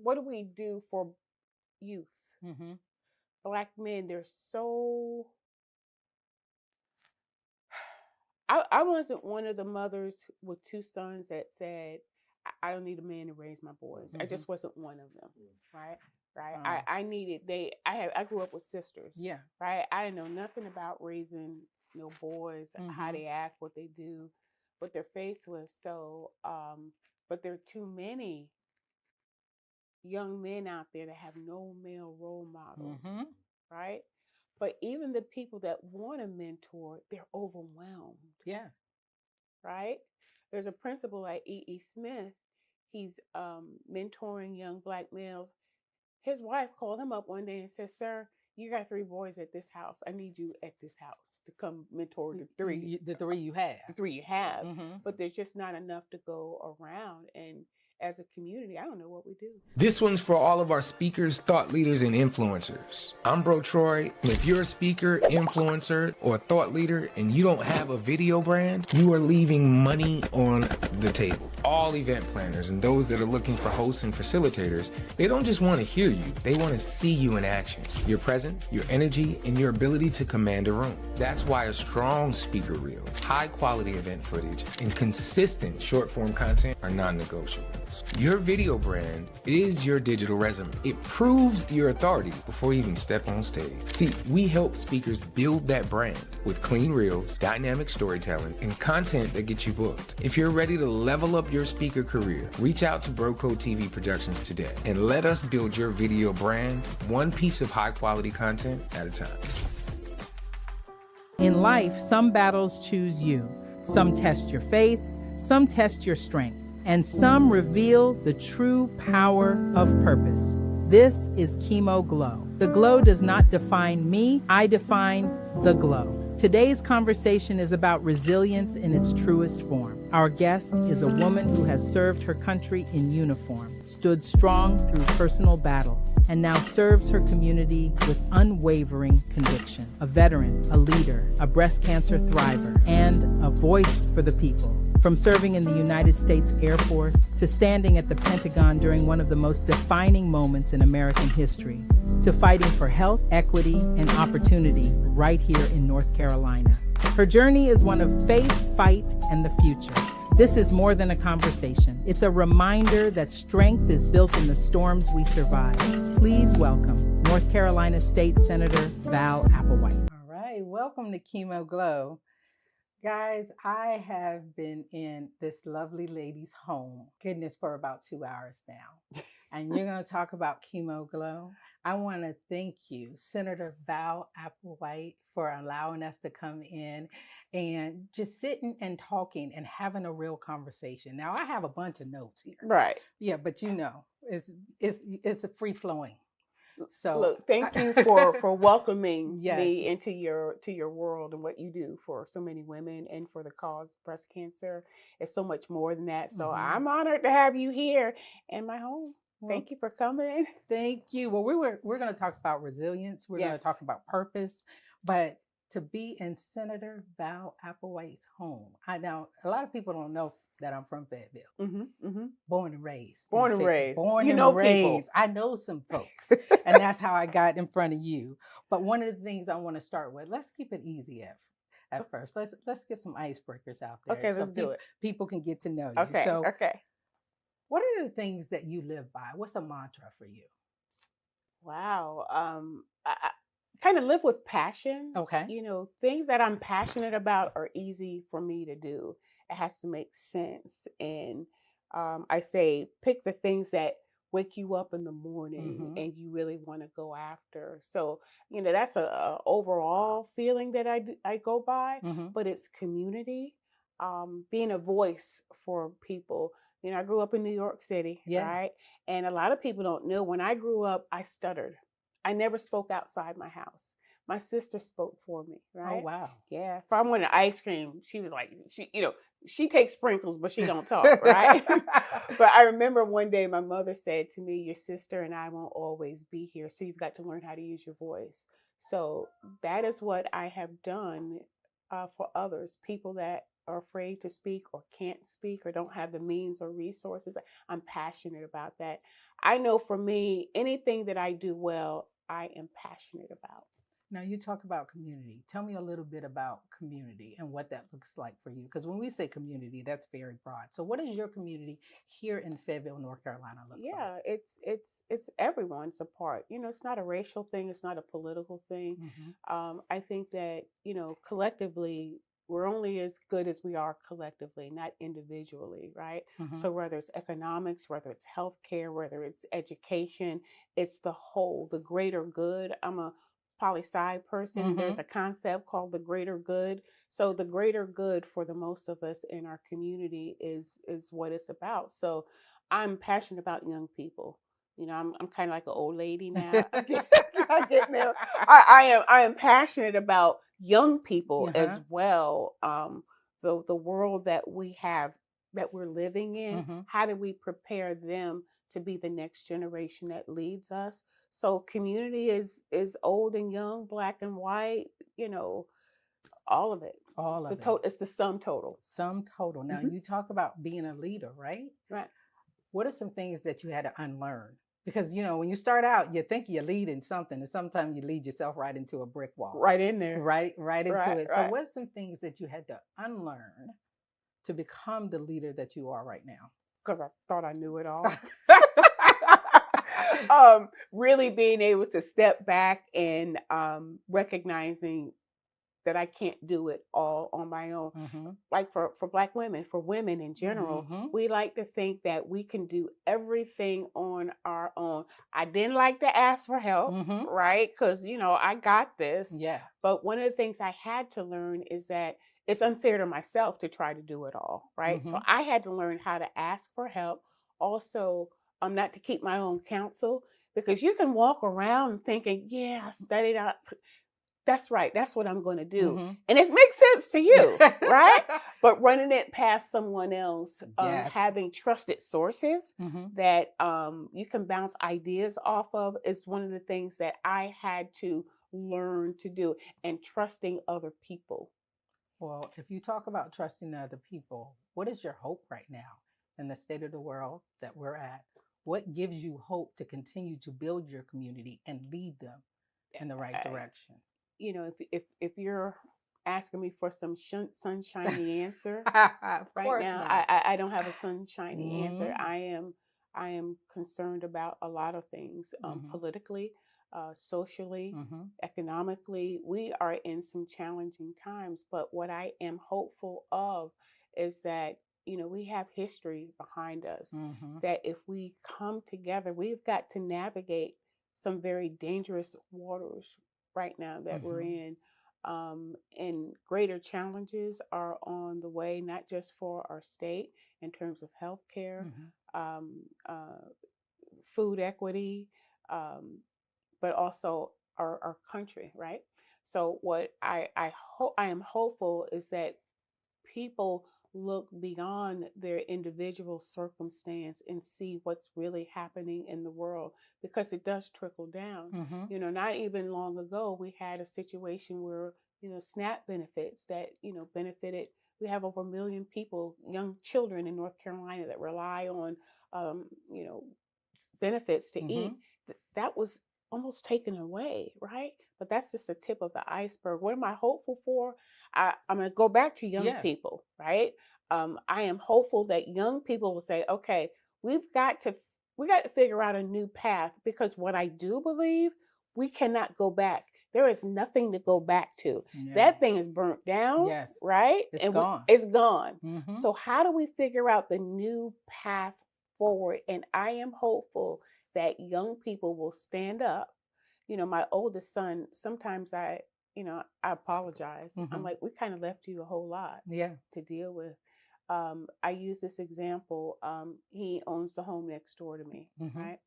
what do we do for youth? Mm-hmm. Black men, they're so. I wasn't one of the mothers with two sons that said, I don't need a man to raise my boys. I Mm-hmm. just wasn't one of them. Right? Right. Oh. I needed I grew up with sisters. Yeah. Right. I didn't know nothing about raising boys, how Mm-hmm. they act, what they do, what they're faced with. So but there are too many young men out there that have no male role models. Mm-hmm. Right? But even the people that want to mentor, they're overwhelmed. Yeah. Right? There's a principal at E.E. Smith. He's mentoring young black males. His wife called him up one day and said, "Sir, you got 3 boys at this house. I need you at this house to come mentor the three, The three you have. the three you have." Mm-hmm. But there's just not enough to go around. And as a community, I don't know what we do. This one's for all of our speakers, thought leaders, and influencers. I'm Bro Troy, and if you're a speaker, influencer, or thought leader and you don't have a video brand, you are leaving money on the table. All event planners and those that are looking for hosts and facilitators, they don't just want to hear you, they want to see you in action. Your presence, your energy, and your ability to command a room. That's why a strong speaker reel, high quality event footage, and consistent short form content are non-negotiable. Your video brand is your digital resume. It proves your authority before you even step on stage. See, we help speakers build that brand with clean reels, dynamic storytelling, and content that gets you booked. If you're ready to level up your speaker career, reach out to Broco TV Productions today and let us build your video brand one piece of high quality content at a time. In life, some battles choose you. Some test your faith, some test your strength, and some reveal the true power of purpose. This is Chemo GLOW. The glow does not define me, I define the glow. Today's conversation is about resilience in its truest form. Our guest is a woman who has served her country in uniform, stood strong through personal battles, and now serves her community with unwavering conviction. A veteran, a leader, a breast cancer thriver, and a voice for the people. From serving in the United States Air Force to standing at the Pentagon during one of the most defining moments in American history, to fighting for health, equity, and opportunity right here in North Carolina. Her journey is one of faith, fight, and the future. This is more than a conversation. It's a reminder that strength is built in the storms we survive. Please welcome North Carolina State Senator Val Applewhite. All right, welcome to Chemo GLOW. Guys, I have been in this lovely lady's home, goodness, for about 2 hours now. And you're going to talk about Chemo GLOW. I want to thank you, Senator Val Applewhite, for allowing us to come in and just sitting and talking and having a real conversation. Now, I have a bunch of notes here. Right. Yeah, but you know, it's a free flowing. So look, thank you for welcoming Yes. me into your world and what you do for so many women and for the cause of breast cancer. It's so much more than that. So I'm honored to have you here in my home. Thank you for coming. Thank you. Well, we're going to talk about resilience. We're going to talk about purpose, but to be in Senator Val Applewhite's home. I know a lot of people don't know that I'm from Fayetteville. Born and raised. Born and raised. Born You and know raised. people. I know some folks, and that's how I got in front of you. But one of the things I want to start with, let's keep it easy at first. Let's get some icebreakers out there. Okay, let's do it. People can get to know you. Okay. So, okay. what are the things that you live by? What's a mantra for you? Wow. I kind of live with passion. Okay. You know, things that I'm passionate about are easy for me to do. It has to make sense. And I say, pick the things that wake you up in the morning and you really want to go after. So, you know, that's a overall feeling that I go by, but it's community, being a voice for people. You know, I grew up in New York City, right? And a lot of people don't know, when I grew up, I stuttered. I never spoke outside my house. My sister spoke for me, right? Oh, wow. Yeah. If I wanted ice cream, she was like, she takes sprinkles, but she don't talk, right? But I remember one day my mother said to me, your sister and I won't always be here, so you've got to learn how to use your voice. So that is what I have done for others, people that are afraid to speak or can't speak or don't have the means or resources. I'm passionate about that. I know for me, anything that I do well, I am passionate about. Now, you talk about community. Tell me a little bit about community and what that looks like for you. Because when we say community, that's very broad. So, what does your community here in Fayetteville, North Carolina, looks like? Yeah, it's everyone's a part. It's not a racial thing. It's not a political thing. I think that collectively we're only as good as we are collectively, not individually, right? So whether it's economics, whether it's healthcare, whether it's education, it's the whole, the greater good. I'm a poli-sci person. There's a concept called the greater good. So the greater good for the most of us in our community is what it's about. So I'm passionate about young people. I'm kind of like an old lady now. I get now. I am passionate about young people as well. The world that we have, that we're living in. How do we prepare them to be the next generation that leads us? So community is old and young, black and white. All of it. All of it. It's the sum total. Sum total. Now, you talk about being a leader, right? Right. What are some things that you had to unlearn? Because, when you start out, you think you're leading something, and sometimes you lead yourself right into a brick wall. Right in there. Right into it. So Right. what's some things that you had to unlearn to become the leader that you are right now? Because I thought I knew it all. Really being able to step back and recognizing that I can't do it all on my own. Like for Black women, for women in general, we like to think that we can do everything on our own. I didn't like to ask for help, right? Because, I got this. Yeah. But one of the things I had to learn is that it's unfair to myself to try to do it all, right? So I had to learn how to ask for help. Also, not to keep my own counsel, because you can walk around thinking, yeah, I studied out. That's right. That's what I'm going to do. And it makes sense to you, right? But running it past someone else, having trusted sources that you can bounce ideas off of is one of the things that I had to learn to do, and trusting other people. Well, if you talk about trusting other people, what is your hope right now in the state of the world that we're at? What gives you hope to continue to build your community and lead them in the right direction? If you're asking me for some sunshiny answer right now, I don't have a sunshiny answer. I am concerned about a lot of things, politically, socially, economically. We are in some challenging times, but what I am hopeful of is that we have history behind us, that if we come together, we've got to navigate some very dangerous waters right now that we're in. And greater challenges are on the way, not just for our state in terms of healthcare, food equity, but also our country, right? So what I am hopeful is that people look beyond their individual circumstance and see what's really happening in the world, because it does trickle down. Not even long ago, we had a situation where, SNAP benefits that, benefited. We have over 1 million people, young children in North Carolina, that rely on, benefits to eat. That was almost taken away, right? But that's just the tip of the iceberg. What am I hopeful for? I'm going to go back to young people, right? I am hopeful that young people will say, okay, we got to figure out a new path, because what I do believe, we cannot go back. There is nothing to go back to. That thing is burnt down, right? It's gone. It's gone. So how do we figure out the new path forward? And I am hopeful that young people will stand up. My oldest son, sometimes I apologize. I'm like, we kind of left you a whole lot to deal with. I use this example. He owns the home next door to me, right?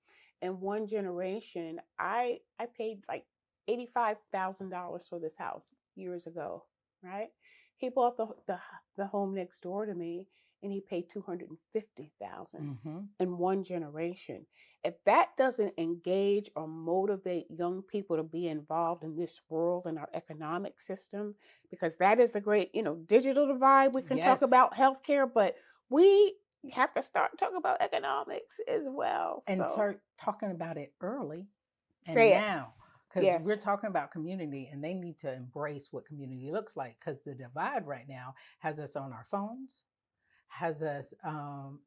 In one generation, I paid like $85,000 for this house years ago, right? He bought the home next door to me, and he paid 250,000 Mm-hmm. in one generation. If that doesn't engage or motivate young people to be involved in this world and our economic system, because that is the great, digital divide. We can talk Yes. about healthcare, but we have to start talking about economics as well. And So talking about it early and say it. now, because Yes. we're talking about community, and they need to embrace what community looks like, because the divide right now has us on our phones, has us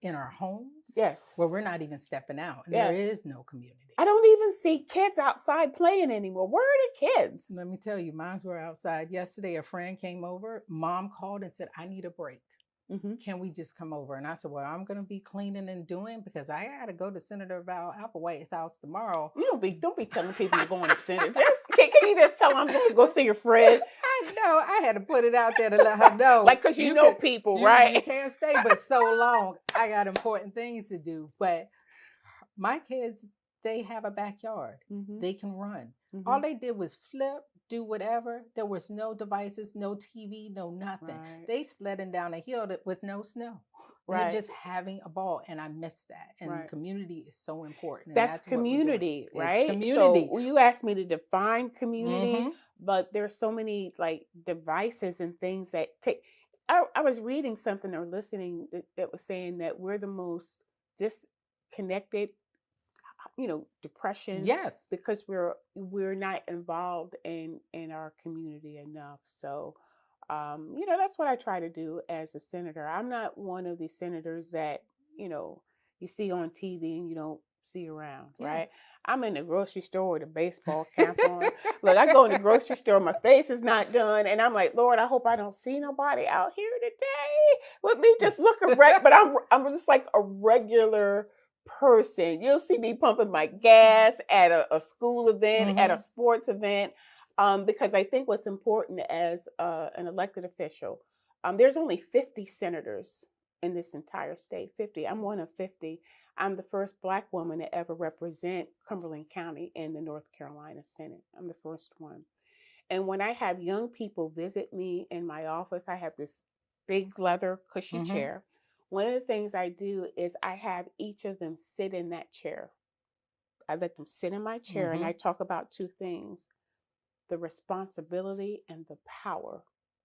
in our homes, Yes. where we're not even stepping out, and Yes. there is no community. I don't even see kids outside playing anymore. Where are the kids? Let me tell you, mines were outside yesterday. A friend came over. Mom called and said, I need a break. Mm-hmm. Can we just come over? And I said, well, I'm going to be cleaning and doing, because I got to go to Senator Val Applewhite's house tomorrow. You don't be telling people you're going to Senator. Can you just tell them I'm going to go see your friend? I know. I had to put it out there to let her know. Like, because you know people, right? You can't stay but so long. I got important things to do. But my kids, they have a backyard. Mm-hmm. They can run. Mm-hmm. All they did was flip, do whatever. There was no devices, no TV, no nothing. Right. They sledding down a hill with no snow. Right. They're just having a ball, and I miss that. And Right. community is so important. That's community, right? It's community. So you asked me to define community, Mm-hmm. but there's so many like devices and things that take. I was reading something or listening that was saying that we're the most disconnected, depression. Yes. Because we're not involved in our community enough. So that's what I try to do as a senator. I'm not one of the senators that, you see on TV and you don't see around, right? I'm in the grocery store with a baseball cap on. Look, I go in the grocery store, my face is not done, and I'm like, Lord, I hope I don't see nobody out here today with me just looking right. But I'm just like a regular person. You'll see me pumping my gas at a school event, Mm-hmm. at a sports event. Because I think what's important as an elected official, there's only 50 senators in this entire state. 50. I'm one of 50. I'm the first Black woman to ever represent Cumberland County in the North Carolina Senate. I'm the first one. And when I have young people visit me in my office, I have this big leather cushy Mm-hmm. chair. One of the things I do is I have each of them sit in that chair. I let them sit in my chair, Mm-hmm. and I talk about two things: the responsibility and the power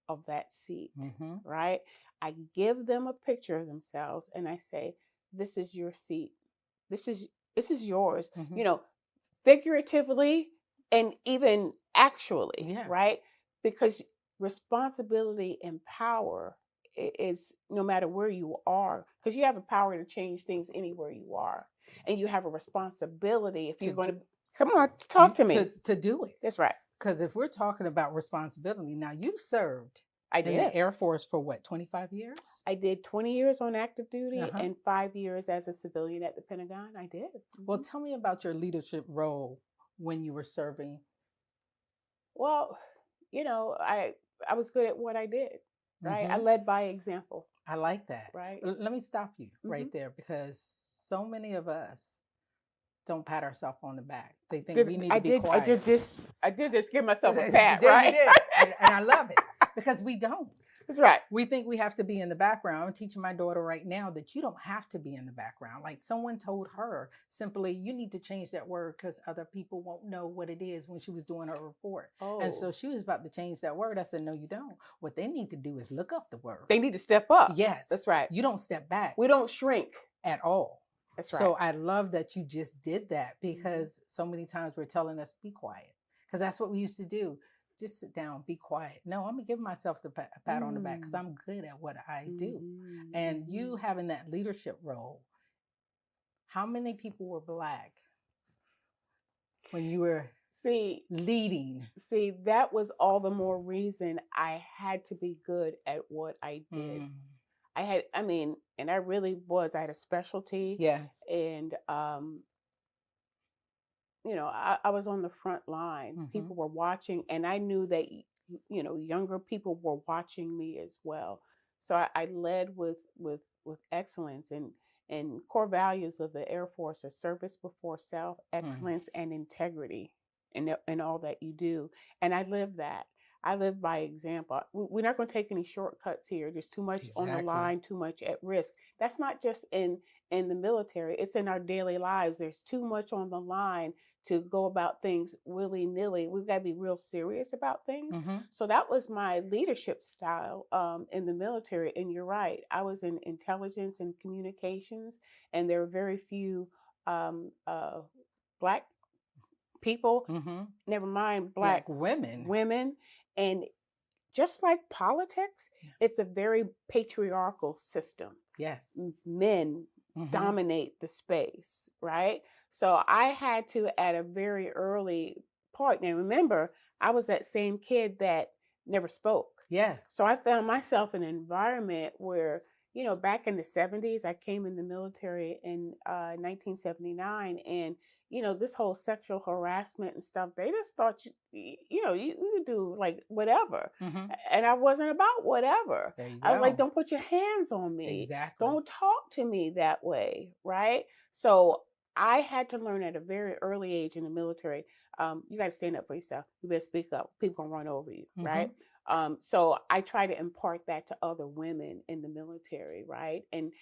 of that seat, Mm-hmm. right? I give them a picture of themselves and I say, this is your seat. This is yours, Mm-hmm. Figuratively and even actually, Yeah. right? Because responsibility and power is no matter where you are, because you have the power to change things anywhere you are. And you have a responsibility if you're going to, come on, talk to me. To do it. That's right. Because if we're talking about responsibility, now you served in did. the Air Force for what, 25 years? I did 20 years on active duty Uh-huh. and 5 years as a civilian at the Pentagon. I did. Well, tell me about your leadership role when you were serving. Well, I was good at what I did, right? I Mhm. led by example, I like that. right? Let me stop you right there, because so many of us don't pat ourselves on the back. They think we need to be quiet. I did just give myself a You pat, did, right? you did. And I love it, because we don't. That's right. We think we have to be in the background. I'm teaching my daughter right now that you don't have to be in the background. Like someone told her simply, you need to change that word because other people won't know what it is, when she was doing her report. Oh. And so she was about to change that word. I said, no, you don't. What they need to do is look up the word. They need to step up. Yes. That's right. You don't step back We don't shrink. at all. That's right. So I love that you just did that, because so many times we're telling us, be quiet, because that's what we used to do. Just sit down, be quiet. No, I'm going to give myself a pat on the back, because I'm good at what I do. And you having that leadership role, how many people were Black when you were leading? See, that was all the more reason I had to be good at what I did. And I really was. I had a specialty. Yes. And, I was on the front line. Mhm. People were watching, and I knew that, younger people were watching me as well. So I led with excellence, and core values of the Air Force are service before self, excellence, and integrity in all that you do. And I live that. I live by example. We're not going to take any shortcuts here. There's too much on the line, too much at risk. That's not just in the military. It's in our daily lives. There's too much on the line to go about things willy-nilly. We've got to be real serious about things. So that was my leadership style in the military. And you're right. I was in intelligence and communications, and there were very few Black people, never mind Black women. And just like politics, it's a very patriarchal system. Yes. Men dominate the space, right? So I had to, at a very early part, now remember, I was that same kid that never spoke. Yeah. So I found myself in an environment where, back in the 70s, I came in the military in 1979, and this whole sexual harassment and stuff, they just thought you could do like whatever. And I wasn't about whatever. I was like, don't put your hands on me. Exactly. Don't talk to me that way, right? So I had to learn at a very early age in the military, you got to stand up for yourself. You better speak up. People gonna run over you, right? So I try to impart that to other women in the military, right? And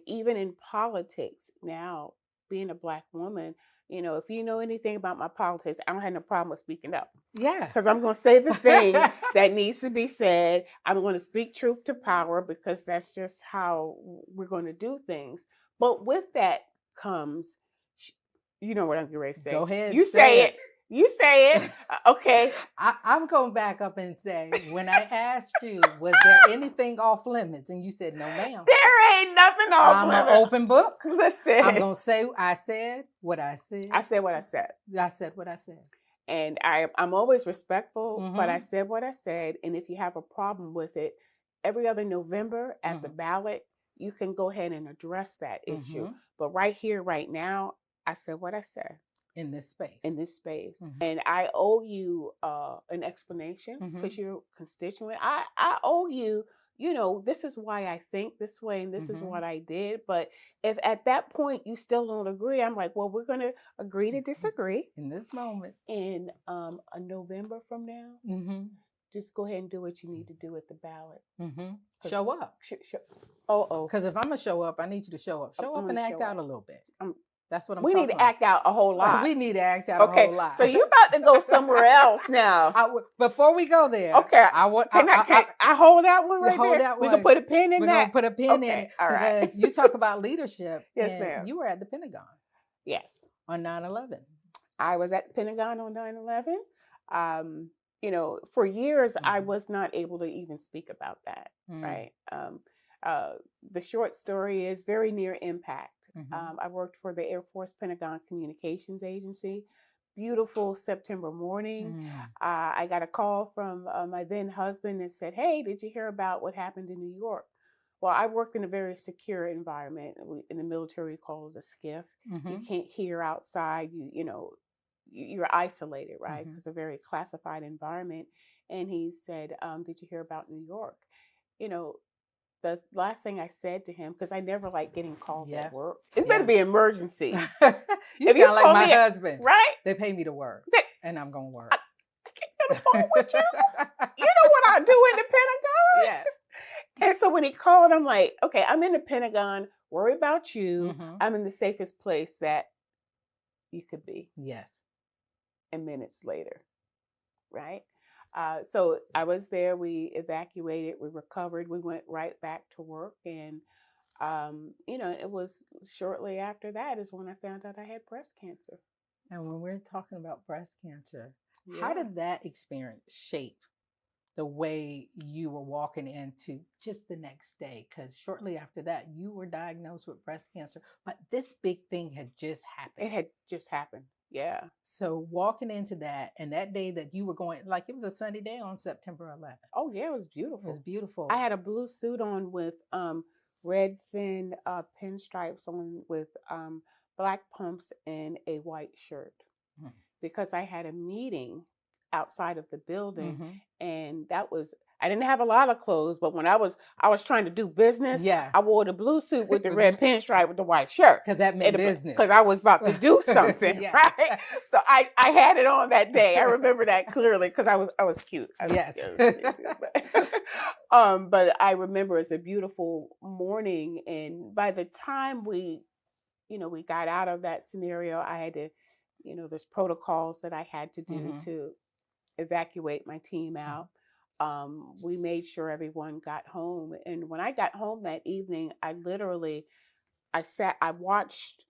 even in politics now, being a Black woman, if you know anything about my politics, I don't have no problem with speaking up. Yeah. Because I'm going to say the thing that needs to be said. I'm going to speak truth to power, because that's just how we're going to do things. But with that comes, you know what I'm getting ready to say. Go ahead. You say it. You say it. Okay. I'm going back up and say, when I asked you, was there anything off limits? And you said, no, ma'am. There ain't nothing off limits. I'm an open book. Listen. I'm going to say, I said what I said. I said what I said. I said what I said. And I'm always respectful, but I said what I said. And if you have a problem with it, every other November at the ballot, you can go ahead and address that issue. But right here, right now, I said what I said. In this space. And I owe you an explanation, because you're a constituent. I owe you, this is why I think this way, and this is what I did. But if at that point you still don't agree, I'm like, well, we're going to agree to disagree. In this moment. In a November from now, just go ahead and do what you need to do at the ballot. Show up. Because if I'm going to show up, I need you to show up. Show up and act out a little bit. That's what I'm talking about. We need to act out a whole lot. We need to act out a whole lot. So you're about to go somewhere else now. Before we go there, okay. Can I hold that one right hold there? That we one. can put a pin in We're that. We're going to put a pin in it. All right. Because you talk about leadership. Yes, ma'am. You were at the Pentagon. Yes. On 9/11. I was at the Pentagon on 9/11. For years, I was not able to even speak about that, right? The short story is very near impact. I worked for the Air Force Pentagon Communications Agency. Beautiful September morning. I got a call from my then husband that said, hey, did you hear about what happened in New York? Well, I worked in a very secure environment. In the military, we call it a skiff. You can't hear outside. You're isolated, right? It's a very classified environment. And he said, did you hear about New York? The last thing I said to him, because I never like getting calls at work. It's better be emergency. You sound like my husband. Right? They pay me to work, and I'm going to work. I can't get on the phone with you. You know what I do in the Pentagon? Yes. And so when he called, I'm like, okay, I'm in the Pentagon. Worry about you. I'm in the safest place that you could be. Yes. And minutes later, right? So I was there. We evacuated. We recovered. We went right back to work. And, it was shortly after that is when I found out I had breast cancer. And when we're talking about breast cancer, how did that experience shape the way you were walking into just the next day? Because shortly after that, you were diagnosed with breast cancer. But this big thing had just happened. It had just happened. Yeah. So walking into that, and that day that you were going, like it was a sunny day on September 11th. Oh yeah, it was beautiful. It was beautiful. I had a blue suit on with red thin pinstripes on with black pumps and a white shirt, because I had a meeting outside of the building, and that was I didn't have a lot of clothes, but when I was trying to do business, Yeah. I wore the blue suit with the red pinstripe with the white shirt. Because that meant business. Because I was about to do something, Yes. right? So I had it on that day. I remember that clearly because I was cute. Yes. But I remember it's a beautiful morning, and by the time we got out of that scenario, I had to, there's protocols that I had to do to evacuate my team out. We made sure everyone got home. And when I got home that evening, I watched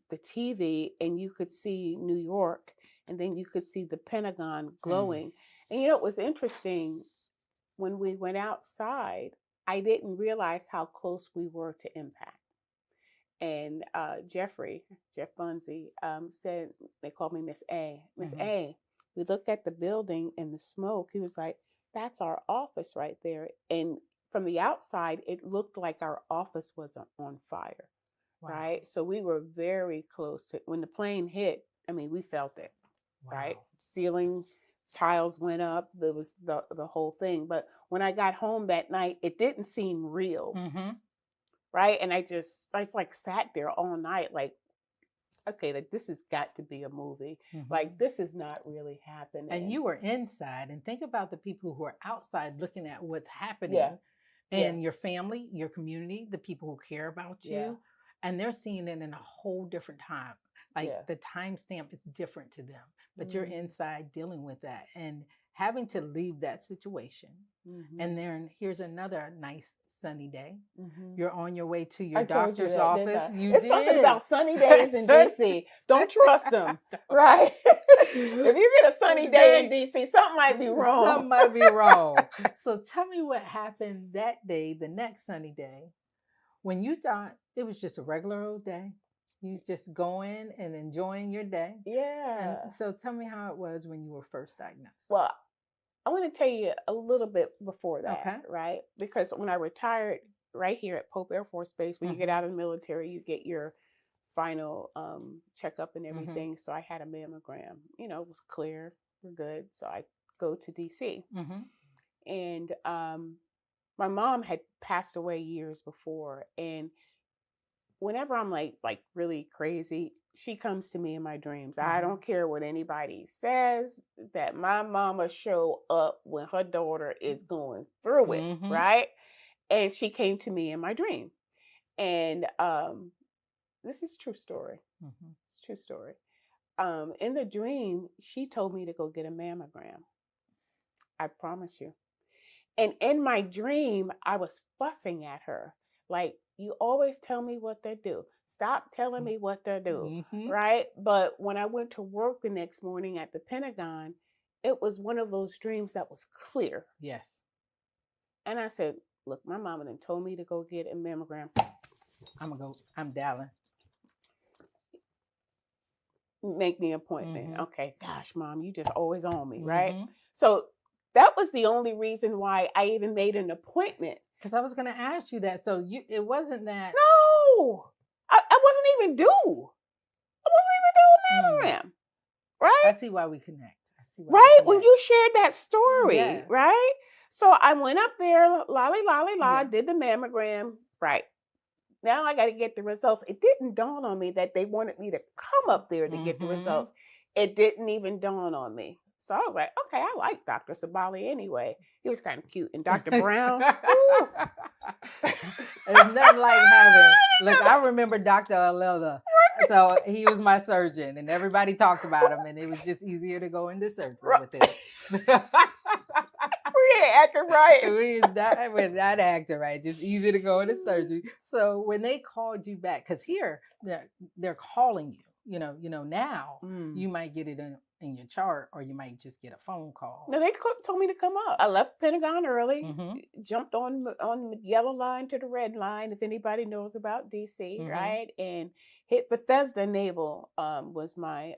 the TV, and you could see New York, and then you could see the Pentagon glowing. And it was interesting, when we went outside, I didn't realize how close we were to impact. And Jeff Bunzy, said, they called me Miss A. Miss A, we looked at the building and the smoke. He was like, that's our office right there. And from the outside, it looked like our office was on fire. Wow. Right? So we were very close to, when the plane hit, I mean, we felt it. Wow. Right? Ceiling tiles went up. There was the whole thing. But when I got home that night, it didn't seem real. Right? And I like sat there all night, like, okay, like this has got to be a movie. Like, this is not really happening. And you were inside, and think about the people who are outside looking at what's happening, and your family, your community, the people who care about you, and they're seeing it in a whole different time. Like the timestamp is different to them, but you're inside dealing with that and having to leave that situation. And then here's another nice sunny day. You're on your way to your doctor's office. It's something about sunny days in DC. Don't trust them, right? If you get a sunny day in DC, something might be wrong. Something might be wrong. So tell me what happened that day, the next sunny day, when you thought it was just a regular old day. You just going and enjoying your day. Yeah. And so tell me how it was when you were first diagnosed. Well, I want to tell you a little bit before that, right? Because when I retired right here at Pope Air Force Base, when you get out of the military, you get your final checkup and everything. So I had a mammogram. It was clear. We're good. So I go to DC. And my mom had passed away years before. And whenever I'm like really crazy, she comes to me in my dreams. I don't care what anybody says, that my mama show up when her daughter is going through it, right? And she came to me in my dream. And this is true story. It's true story. In the dream, she told me to go get a mammogram. I promise you. And in my dream, I was fussing at her. Like, you always tell me what to do. Stop telling me what to do, right? But when I went to work the next morning at the Pentagon, it was one of those dreams that was clear. Yes. And I said, look, my mama done told me to go get a mammogram. I'm dialing. Make me an appointment. Okay, gosh, Mom, you just always on me, right? So that was the only reason why I even made an appointment. Because I was going to ask you that. So it wasn't that. No, I wasn't even due. I wasn't even due a mammogram, right? I see why we connect. Right? When you shared that story, right? So I went up there, la, did the mammogram, right? Now I got to get the results. It didn't dawn on me that they wanted me to come up there to get the results. It didn't even dawn on me. So I was like, okay, I like Dr. Sabali anyway. He was kind of cute. And Dr. Brown, it's nothing like having, look, I remember Dr. Alella. So he was my surgeon and everybody talked about him and it was just easier to go into surgery with him. We ain't acting right. We're not acting right. Just easy to go into surgery. So when they called you back, because here they're calling you, now you might get it in your chart or you might just get a phone call. No, they told me to come up. I left Pentagon early, jumped on the yellow line to the red line, if anybody knows about DC, right? And hit Bethesda Naval was my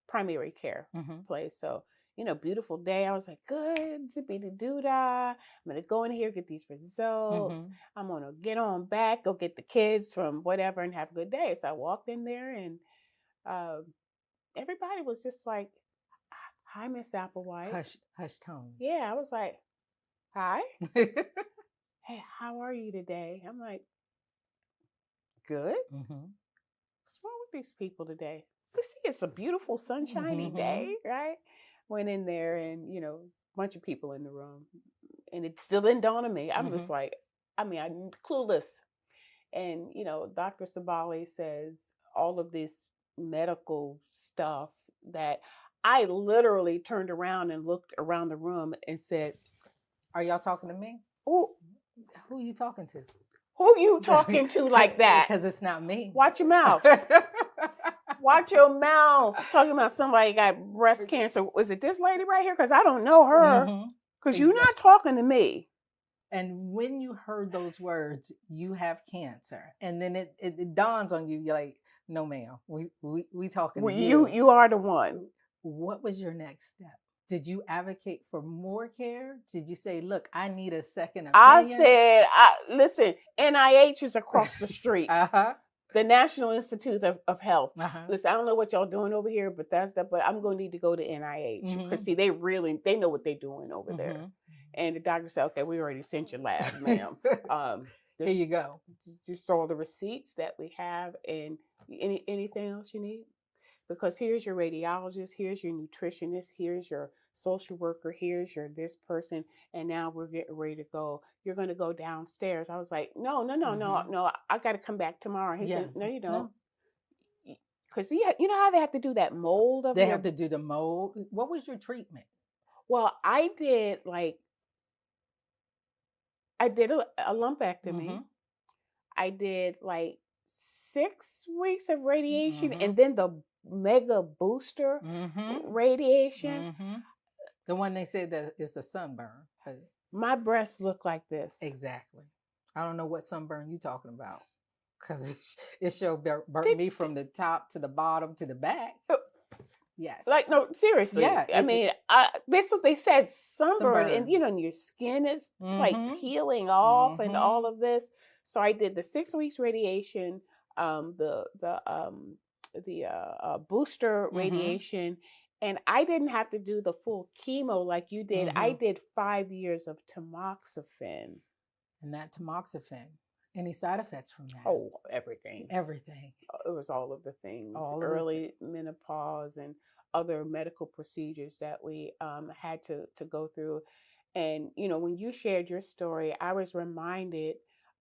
primary care place. So, beautiful day. I was like, good, zippity-doo-dah. I'm going to go in here, get these results. I'm going to get on back, go get the kids from whatever and have a good day. So I walked in there and everybody was just like, hi, Miss Applewhite. Hush tones. Yeah, I was like, Hi. Hey, how are you today? I'm like, good. What's wrong with these people today? Let's see, it's a beautiful sunshiny day, right? Went in there and, a bunch of people in the room. And it still didn't dawn on me. I'm just like, I'm clueless. And, Dr. Sabali says all of this medical stuff that I literally turned around and looked around the room and said, Are y'all talking to me? who are you talking to? Who you talking to like that? Because it's not me. Watch your mouth. Watch your mouth. Talking about somebody got breast cancer. Was it this lady right here? Because I don't know her. Because you're not talking to me. And when you heard those words, you have cancer. And then it dawns on you, you're like, no, ma'am, we talking to you. You are the one. What was your next step? Did you advocate for more care? Did you say, look, I need a second opinion? I said, listen, NIH is across the street. The National Institute of Health. Listen, I don't know what y'all doing over here, but I'm going to need to go to NIH. Because see, they know what they're doing over there. And the doctor said, okay, we already sent your lab, ma'am. Here you go. Just all the receipts that we have, and anything else you need? Because here's your radiologist, here's your nutritionist, here's your social worker, here's your this person, and now we're getting ready to go. You're going to go downstairs. I was like, no, I got to come back tomorrow. He said, no, you don't. Because you know how they have to do that mold of have to do the mold. What was your treatment? Well, I did a lumpectomy. I did 6 weeks of radiation, and then the mega booster radiation. The one they said that is a sunburn. My breasts look like this. Exactly. I don't know what sunburn you talking about, because it showed burnt me from the top to the bottom to the back. Yes. No, seriously. Yeah. That's what they said. Sunburn. And your skin is peeling off and all of this. So I did the 6 weeks radiation, the booster radiation, and I didn't have to do the full chemo like you did. I did 5 years of tamoxifen. And that tamoxifen, any side effects from that? Oh, everything. Everything. It was all of the things. Early menopause and other medical procedures that we had to go through. And, when you shared your story, I was reminded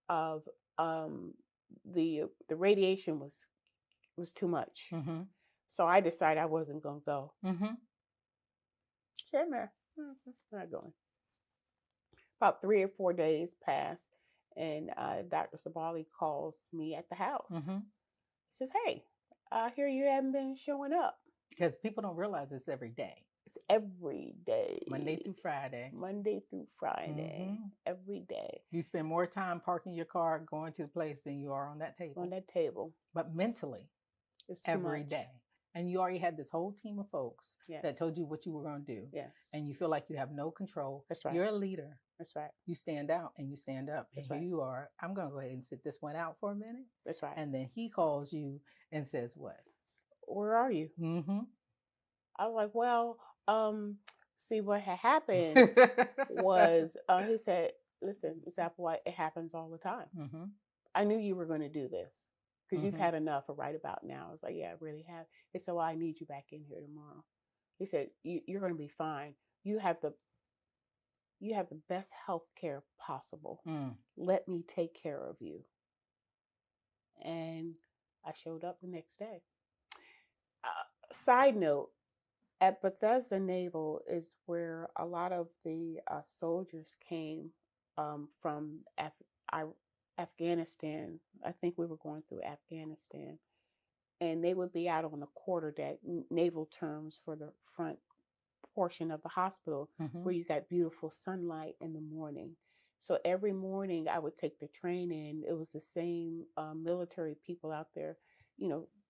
of the radiation was too much. So I decided I wasn't going to go. Sure, man. That's not going. About 3 or 4 days passed, and Dr. Sabali calls me at the house. He says, hey, I hear you haven't been showing up. Because people don't realize it's every day. It's every day. Monday through Friday. Every day. You spend more time parking your car, going to the place than you are on that table. But mentally, it's every day. And you already had this whole team of folks that told you what you were going to do. Yes. And you feel like you have no control. That's right. You're a leader. That's right. You stand out and you stand up. That's and right. Here you are. I'm going to go ahead and sit this one out for a minute. That's right. And then he calls you and says what? Where are you? I was like, well, see, what had happened was he said, listen, Ms. Applewhite, it happens all the time. I knew you were going to do this. Because you've had enough of right about now. I was like, yeah, I really have. He said, well, I need you back in here tomorrow. He said, you're going to be fine. You have the best health care possible. Let me take care of you. And I showed up the next day. Side note, at Bethesda Naval is where a lot of the soldiers came from Afghanistan. I think we were going through Afghanistan, and they would be out on the quarterdeck, naval terms for the front portion of the hospital, where you got beautiful sunlight in the morning. So every morning I would take the train in. It was the same military people out there,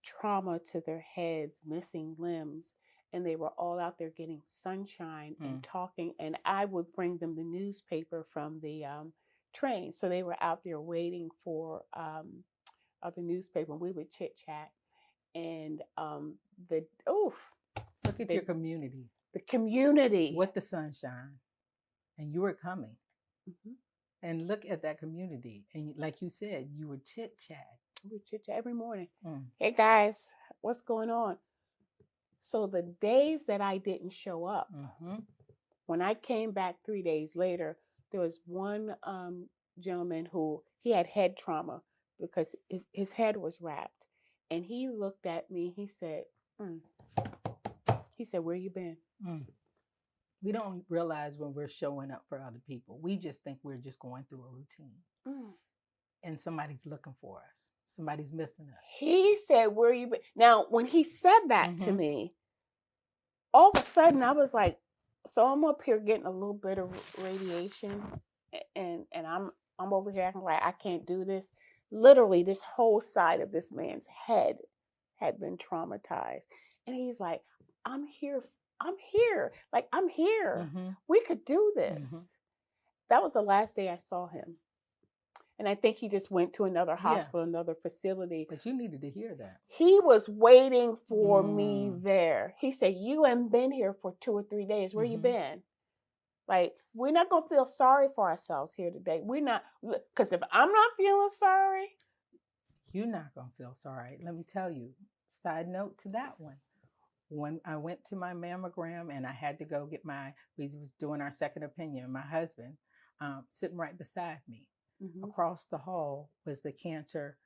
trauma to their heads, missing limbs, and they were all out there getting sunshine and talking. And I would bring them the newspaper from the train. So they were out there waiting for the newspaper, and we would chit chat. And look at your community. The community with the sunshine, and you were coming. Mhm. And look at that community. And like you said, you were chit-chat. We chit chat every morning. Mm. Hey guys, what's going on? So the days that I didn't show up, Mm-hmm. when I came back 3 days later, there was one gentleman who he had head trauma because his head was wrapped. And he looked at me, he said, where you been? Mm. We don't realize when we're showing up for other people. We just think we're just going through a routine. And somebody's looking for us. Somebody's missing us. He said, where you been? Now, when he said that to me, all of a sudden I was like, so I'm up here getting a little bit of radiation and I'm over here acting like I can't do this. Literally, this whole side of this man's head had been traumatized. And he's like, I'm here. Like, I'm here. We could do this. That was the last day I saw him. And I think he just went to another hospital, another facility. But you needed to hear that. He was waiting for me there. He said, you haven't been here for 2 or 3 days. Where you been? Like, we're not going to feel sorry for ourselves here today. We're not, because if I'm not feeling sorry. You're not going to feel sorry. Let me tell you, side note to that one. When I went to my mammogram and I had to go get we was doing our second opinion, my husband sitting right beside me. Across the hall was the cancer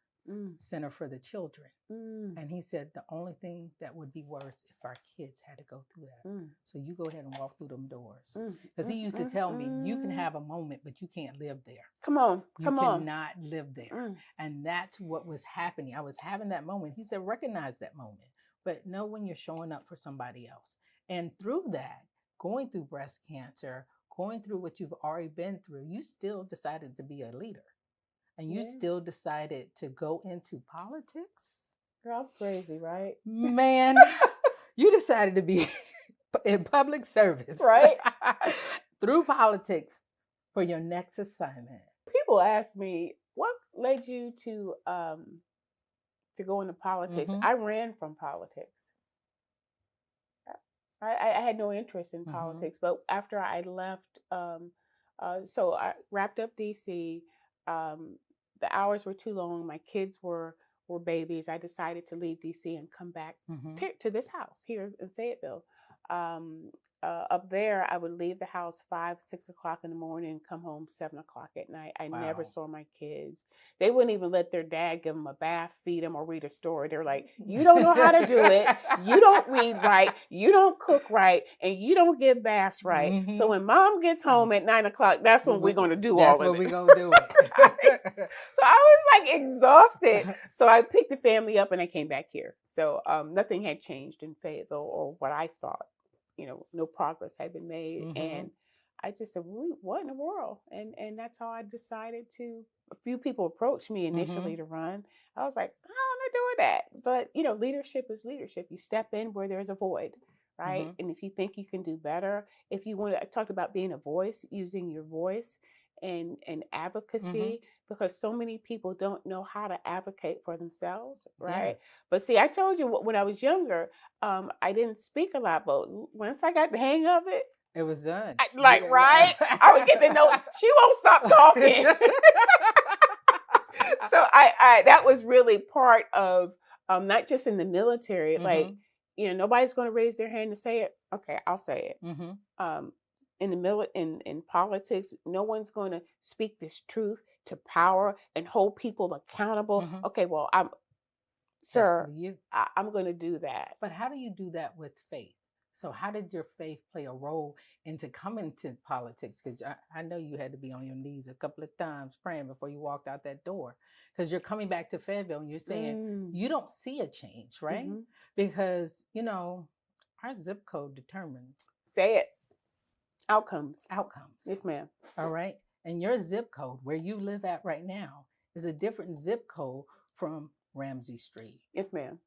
center for the children. And he said the only thing that would be worse if our kids had to go through that. So you go ahead and walk through them doors. Because he used to tell me, you can have a moment, but you can't live there. Come on. You cannot live there. And that's what was happening. I was having that moment. He said, recognize that moment, but know when you're showing up for somebody else. And through that, going through breast cancer, going through what you've already been through, you still decided to be a leader. And you still decided to go into politics. Girl, I'm crazy, right? Man, you decided to be in public service. Right? Through politics for your next assignment. People ask me, what led you to go into politics? I ran from politics. I had no interest in politics, but after I left, so I wrapped up DC. The hours were too long. My kids were babies. I decided to leave DC and come back to this house here in Fayetteville. Up there, I would leave the house 5, 6 o'clock in the morning and come home 7 o'clock at night. I never saw my kids. They wouldn't even let their dad give them a bath, feed them, or read a story. They're like, you don't know how to do it. You don't read right. You don't cook right. And you don't give baths right. So when mom gets home at 9 o'clock, that's when we're going to do all of it. That's when we're going to do it. So I was like exhausted. So I picked the family up and I came back here. So nothing had changed in Fayetteville or what I thought. No progress had been made. And I just said, what in the world? And that's how I decided a few people approached me initially to run. I was like, I don't want to do that. But, leadership is leadership. You step in where there's a void, right? And if you think you can do better, if you want to, I talked about being a voice, using your voice and advocacy, because so many people don't know how to advocate for themselves, right? But see, I told you when I was younger, I didn't speak a lot, but once I got the hang of it, it was done. Right? I would get the notes. She won't stop talking. So I that was really part of not just in the military, like, nobody's going to raise their hand to say it. Okay, I'll say it. In in politics, no one's going to speak this truth to power and hold people accountable. Okay, well, I'm going to do that. But how do you do that with faith? So how did your faith play a role into coming to politics? Because I know you had to be on your knees a couple of times praying before you walked out that door. Because you're coming back to Fayetteville and you're saying you don't see a change, right? Because, our zip code determines. Say it. Outcomes. Yes, ma'am. All right. And your zip code, where you live at right now, is a different zip code from Ramsey Street. Yes, ma'am.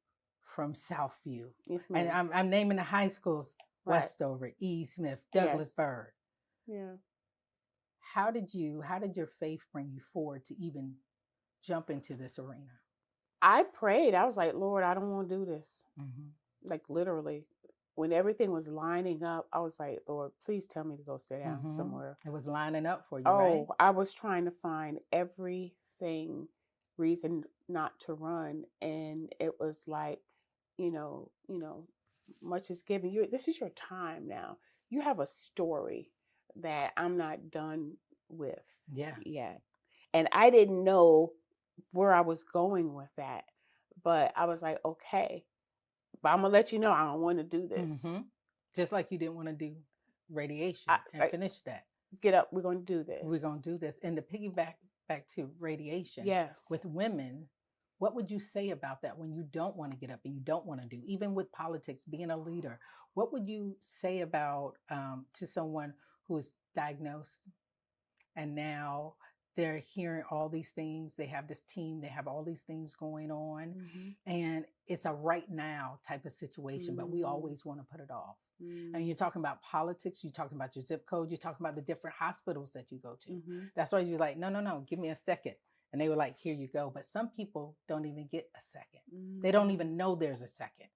From Southview. Yes, ma'am. And I'm naming the high schools: Westover, E. Smith, Douglasburg. Yeah. How did your faith bring you forward to even jump into this arena? I prayed. I was like, Lord, I don't want to do this. Like literally. when everything was lining up, I was like, Lord, please tell me to go sit down somewhere. It was lining up for you, Oh, right? I was trying to find everything reason not to run. And it was like, you know, much is given. This is your time now. You have a story that I'm not done with Yeah. yet. And I didn't know where I was going with that. But I was like, okay, but I'm gonna let you know I don't want to do this. Just like you didn't want to do radiation and I finish that. get up, we're gonna do this. We're gonna do this. And to piggyback back to radiation, yes, with women, what would you say about that when you don't want to get up and you don't want to do, even with politics, being a leader? What would you say about to someone who is diagnosed and now they're hearing all these things, they have this team, they have all these things going on, and it's a right now type of situation, but we always want to put it off. And you're talking about politics, you're talking about your zip code, you're talking about the different hospitals that you go to. That's why you're like, no, give me a second. And they were like, here you go. But some people don't even get a second. They don't even know there's a second.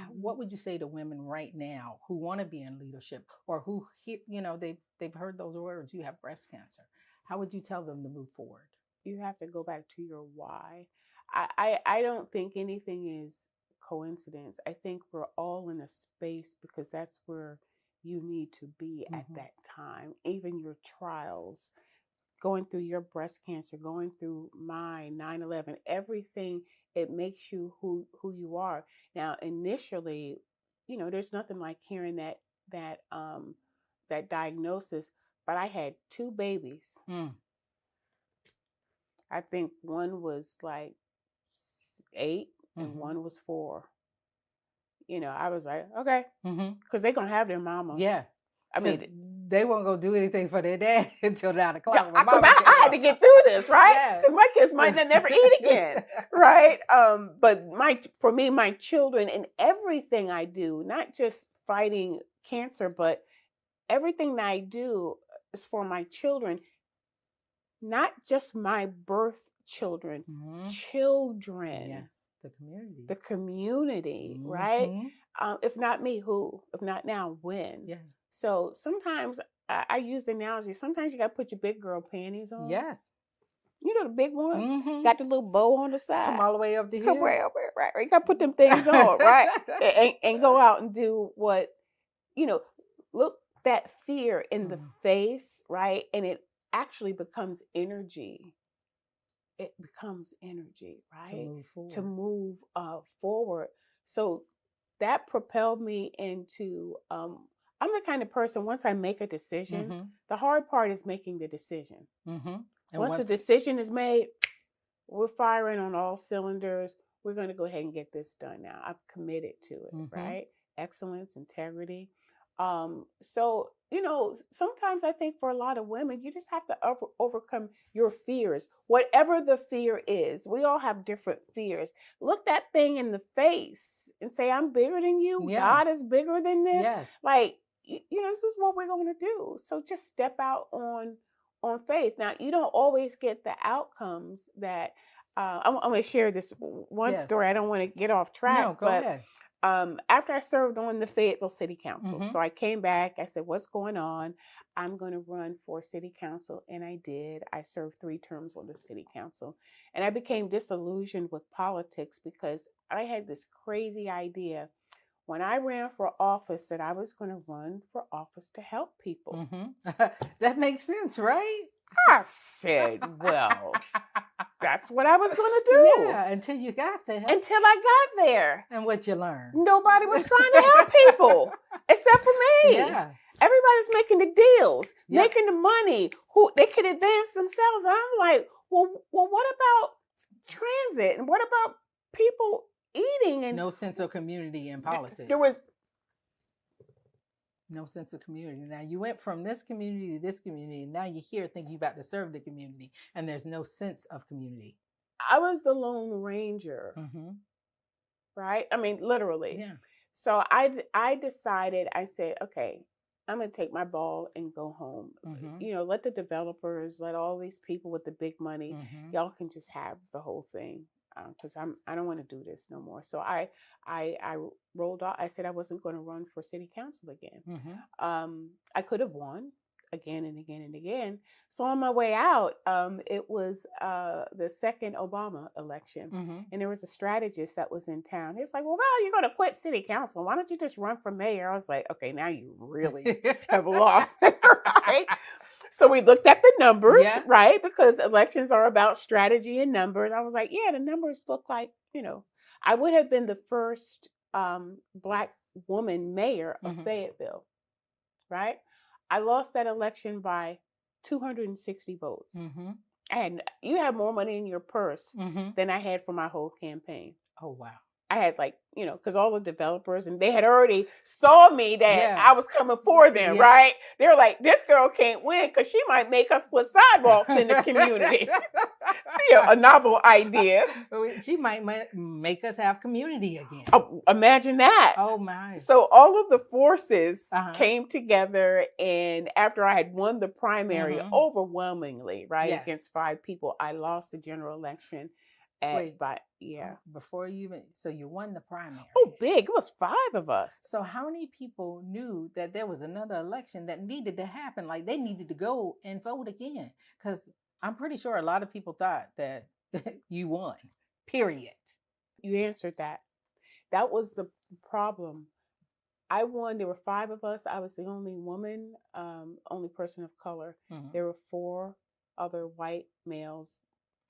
What would you say to women right now who want to be in leadership, or who, they've heard those words, you have breast cancer? How would you tell them to move forward? You have to go back to your why. I don't think anything is coincidence. I think we're all in a space because that's where you need to be at that time. Even your trials, going through your breast cancer, going through mine, 9/11, everything, it makes you who you are. Now, initially, there's nothing like hearing that diagnosis, but I had 2 babies. I think one was like 8 and one was 4. I was like, okay, because they're gonna have their mama. Yeah. I mean, they won't go do anything for their dad until 9 o'clock. Because I had to get through this, right? Because my kids might never eat again, right? But for me, my children and everything I do, not just fighting cancer, but everything that I do is for my children, not just my birth children, children. Yes, the community. The community, right? If not me, who? If not now, when? Yeah. So sometimes I use the analogy, sometimes you got to put your big girl panties on. Yes. The big ones, got the little bow on the side. Come all the way up the hill. Come way up there, right? You got to put them things on, right? and go out and do what, look that fear in the face, right? And it actually becomes energy. It becomes energy, right? To move forward. So that propelled me into, I'm the kind of person, once I make a decision, the hard part is making the decision. And once the decision is made, we're firing on all cylinders. We're going to go ahead and get this done now. I'm committed to it, right? Excellence, integrity. So, sometimes I think for a lot of women, you just have to overcome your fears, whatever the fear is. We all have different fears. Look that thing in the face and say, I'm bigger than you. Yeah. God is bigger than this. Yes. Like, this is what we're going to do. So just step out on faith. Now, you don't always get the outcomes that, I'm going to share this one story. I don't want to get off track. No, go ahead. After I served on the Fayetteville City Council, so I came back, I said, what's going on? I'm going to run for city council. And I did. I served 3 terms on the city council. And I became disillusioned with politics because I had this crazy idea when I ran for office that I was going to run for office to help people. That makes sense, right? I said, well, that's what I was going to do. Yeah, until you got there. Until I got there. And what you learned? Nobody was trying to help people except for me. Yeah. Everybody's making the deals, making the money. Who they could advance themselves. And I'm like, well, what about transit? And what about people eating? And no sense of community in politics. There was no sense of community. Now you went from this community to this community, and now you're here thinking you're about to serve the community, and there's no sense of community. I was the Lone Ranger, right? I mean, literally. Yeah. So I decided, I said, okay, I'm going to take my ball and go home. Let the developers, let all these people with the big money, y'all can just have the whole thing. because I don't want to do this no more. So I rolled off. I said I wasn't going to run for city council again. I could have won again and again and again. So on my way out, it was the second Obama election, and there was a strategist that was in town. He was like, "Well, you're going to quit city council. Why don't you just run for mayor?" I was like, "Okay, now you really have lost." Right? So we looked at the numbers, right? Because elections are about strategy and numbers. I was like, yeah, the numbers look like, I would have been the first Black woman mayor of Fayetteville, right? I lost that election by 260 votes. And you have more money in your purse than I had for my whole campaign. Oh, wow. I had because all the developers, and they had already saw me that I was coming for them, right? They were like, this girl can't win because she might make us put sidewalks in the community. A novel idea. She might make us have community again. Oh, imagine that. Oh, my. So all of the forces came together, and after I had won the primary overwhelmingly, right, against 5 people, I lost the general election. Before you even, so you won the primary. Oh, big. It was 5 of us. So how many people knew that there was another election that needed to happen? Like they needed to go and vote again? Because I'm pretty sure a lot of people thought that you won, period. You answered that. That was the problem. I won. There were 5 of us. I was the only woman, only person of color. There were 4 other white males,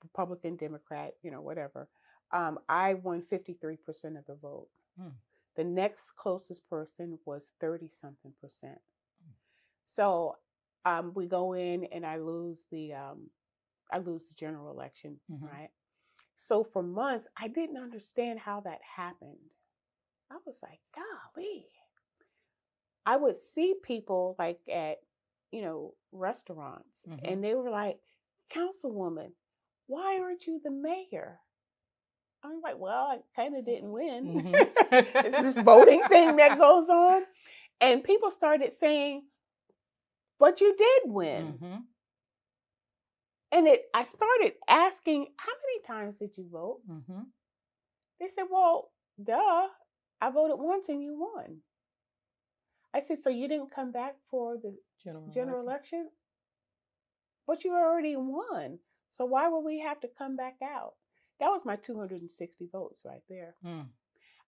Republican, Democrat, whatever. I won 53% of the vote. The next closest person was 30-something%. So we go in and I lose the general election, right? So for months, I didn't understand how that happened. I was like, golly. I would see people like at, restaurants, and they were like, Councilwoman, why aren't you the mayor? I'm like, well, I kind of didn't win. It's this voting thing that goes on. And people started saying, but you did win. And I started asking, how many times did you vote? They said, well, duh, I voted once and you won. I said, so you didn't come back for the general election? But you already won. So why would we have to come back out? That was my 260 votes right there.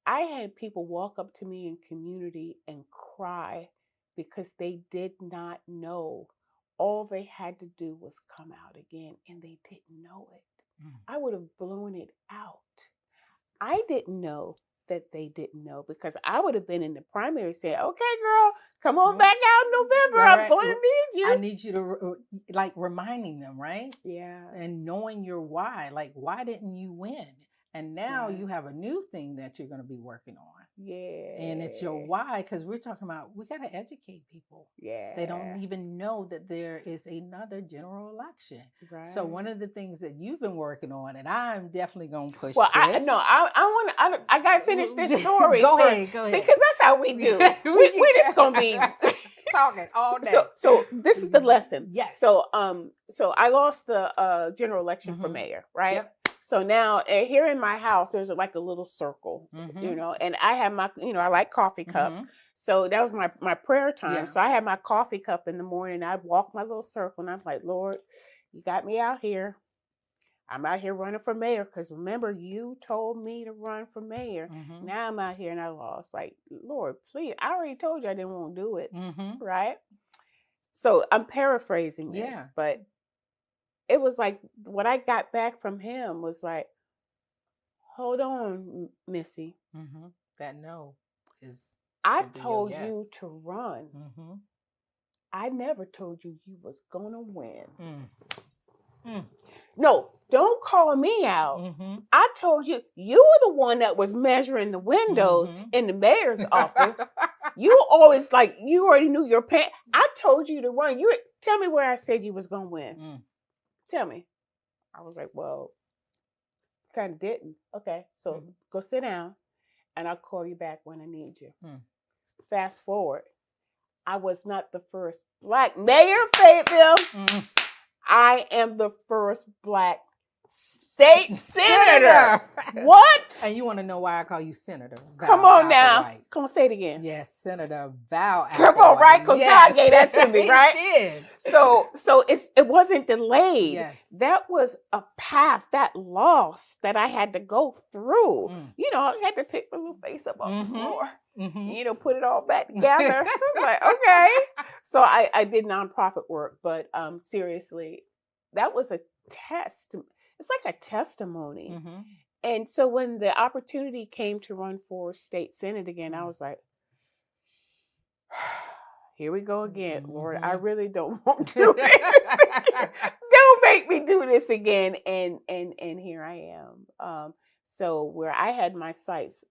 I had people walk up to me in community and cry because they did not know. All they had to do was come out again, and they didn't know it. I would have blown it out. I didn't know that they didn't know, because I would have been in the primary saying, okay, girl, come on back out in November. I'm going to need you. I need you to, reminding them, right? Yeah. And knowing your why. Like, why didn't you win? And now you have a new thing that you're going to be working on. Yeah. And it's your why, because we're talking about, we got to educate people. Yeah. They don't even know that there is another general election. Right. So one of the things that you've been working on, and I'm definitely going to push I got to finish this story. Go ahead. See, because that's how we do. We're just going to be talking all day. So this is the lesson. Yes. So I lost the general election for mayor, right? Yep. So now here in my house, there's like a little circle, and I have my, I like coffee cups. So that was my prayer time. Yeah. So I had my coffee cup in the morning. I'd walk my little circle, and I'm like, Lord, you got me out here. I'm out here running for mayor, because remember, you told me to run for mayor. Now I'm out here and I lost. Like, Lord, please, I already told you I didn't want to do it, right? So I'm paraphrasing this, but it was like what I got back from him was like, hold on, Missy. That no is. I told you to run. I never told you was gonna win. No, don't call me out. I told you were the one that was measuring the windows in the mayor's office. You always you already knew your pants. I told you to run. You tell me where I said you was gonna win. Tell me. I was like, well, kind of didn't. Okay, so go sit down, and I'll call you back when I need you. Fast forward, I was not the first Black mayor of Fayetteville. I am the first Black state senator. What? And you want to know why I call you Senator Val Come on now. Applewhite. Come on, say it again. Yes, Senator Val Applewhite. Come on, right? Because Yes. God gave that to me, right? He did. So it wasn't delayed. Yes. That was a path, that loss that I had to go through. You know, I had to pick my little face up off the floor. You know, put it all back together. I'm like, okay. So I did nonprofit work, but seriously, that was a test. It's like a testimony. And so when the opportunity came to run for state senate again, I was like, here we go again, Lord. I really don't want to do this again. Don't make me do this again. And here I am. So where I had my sights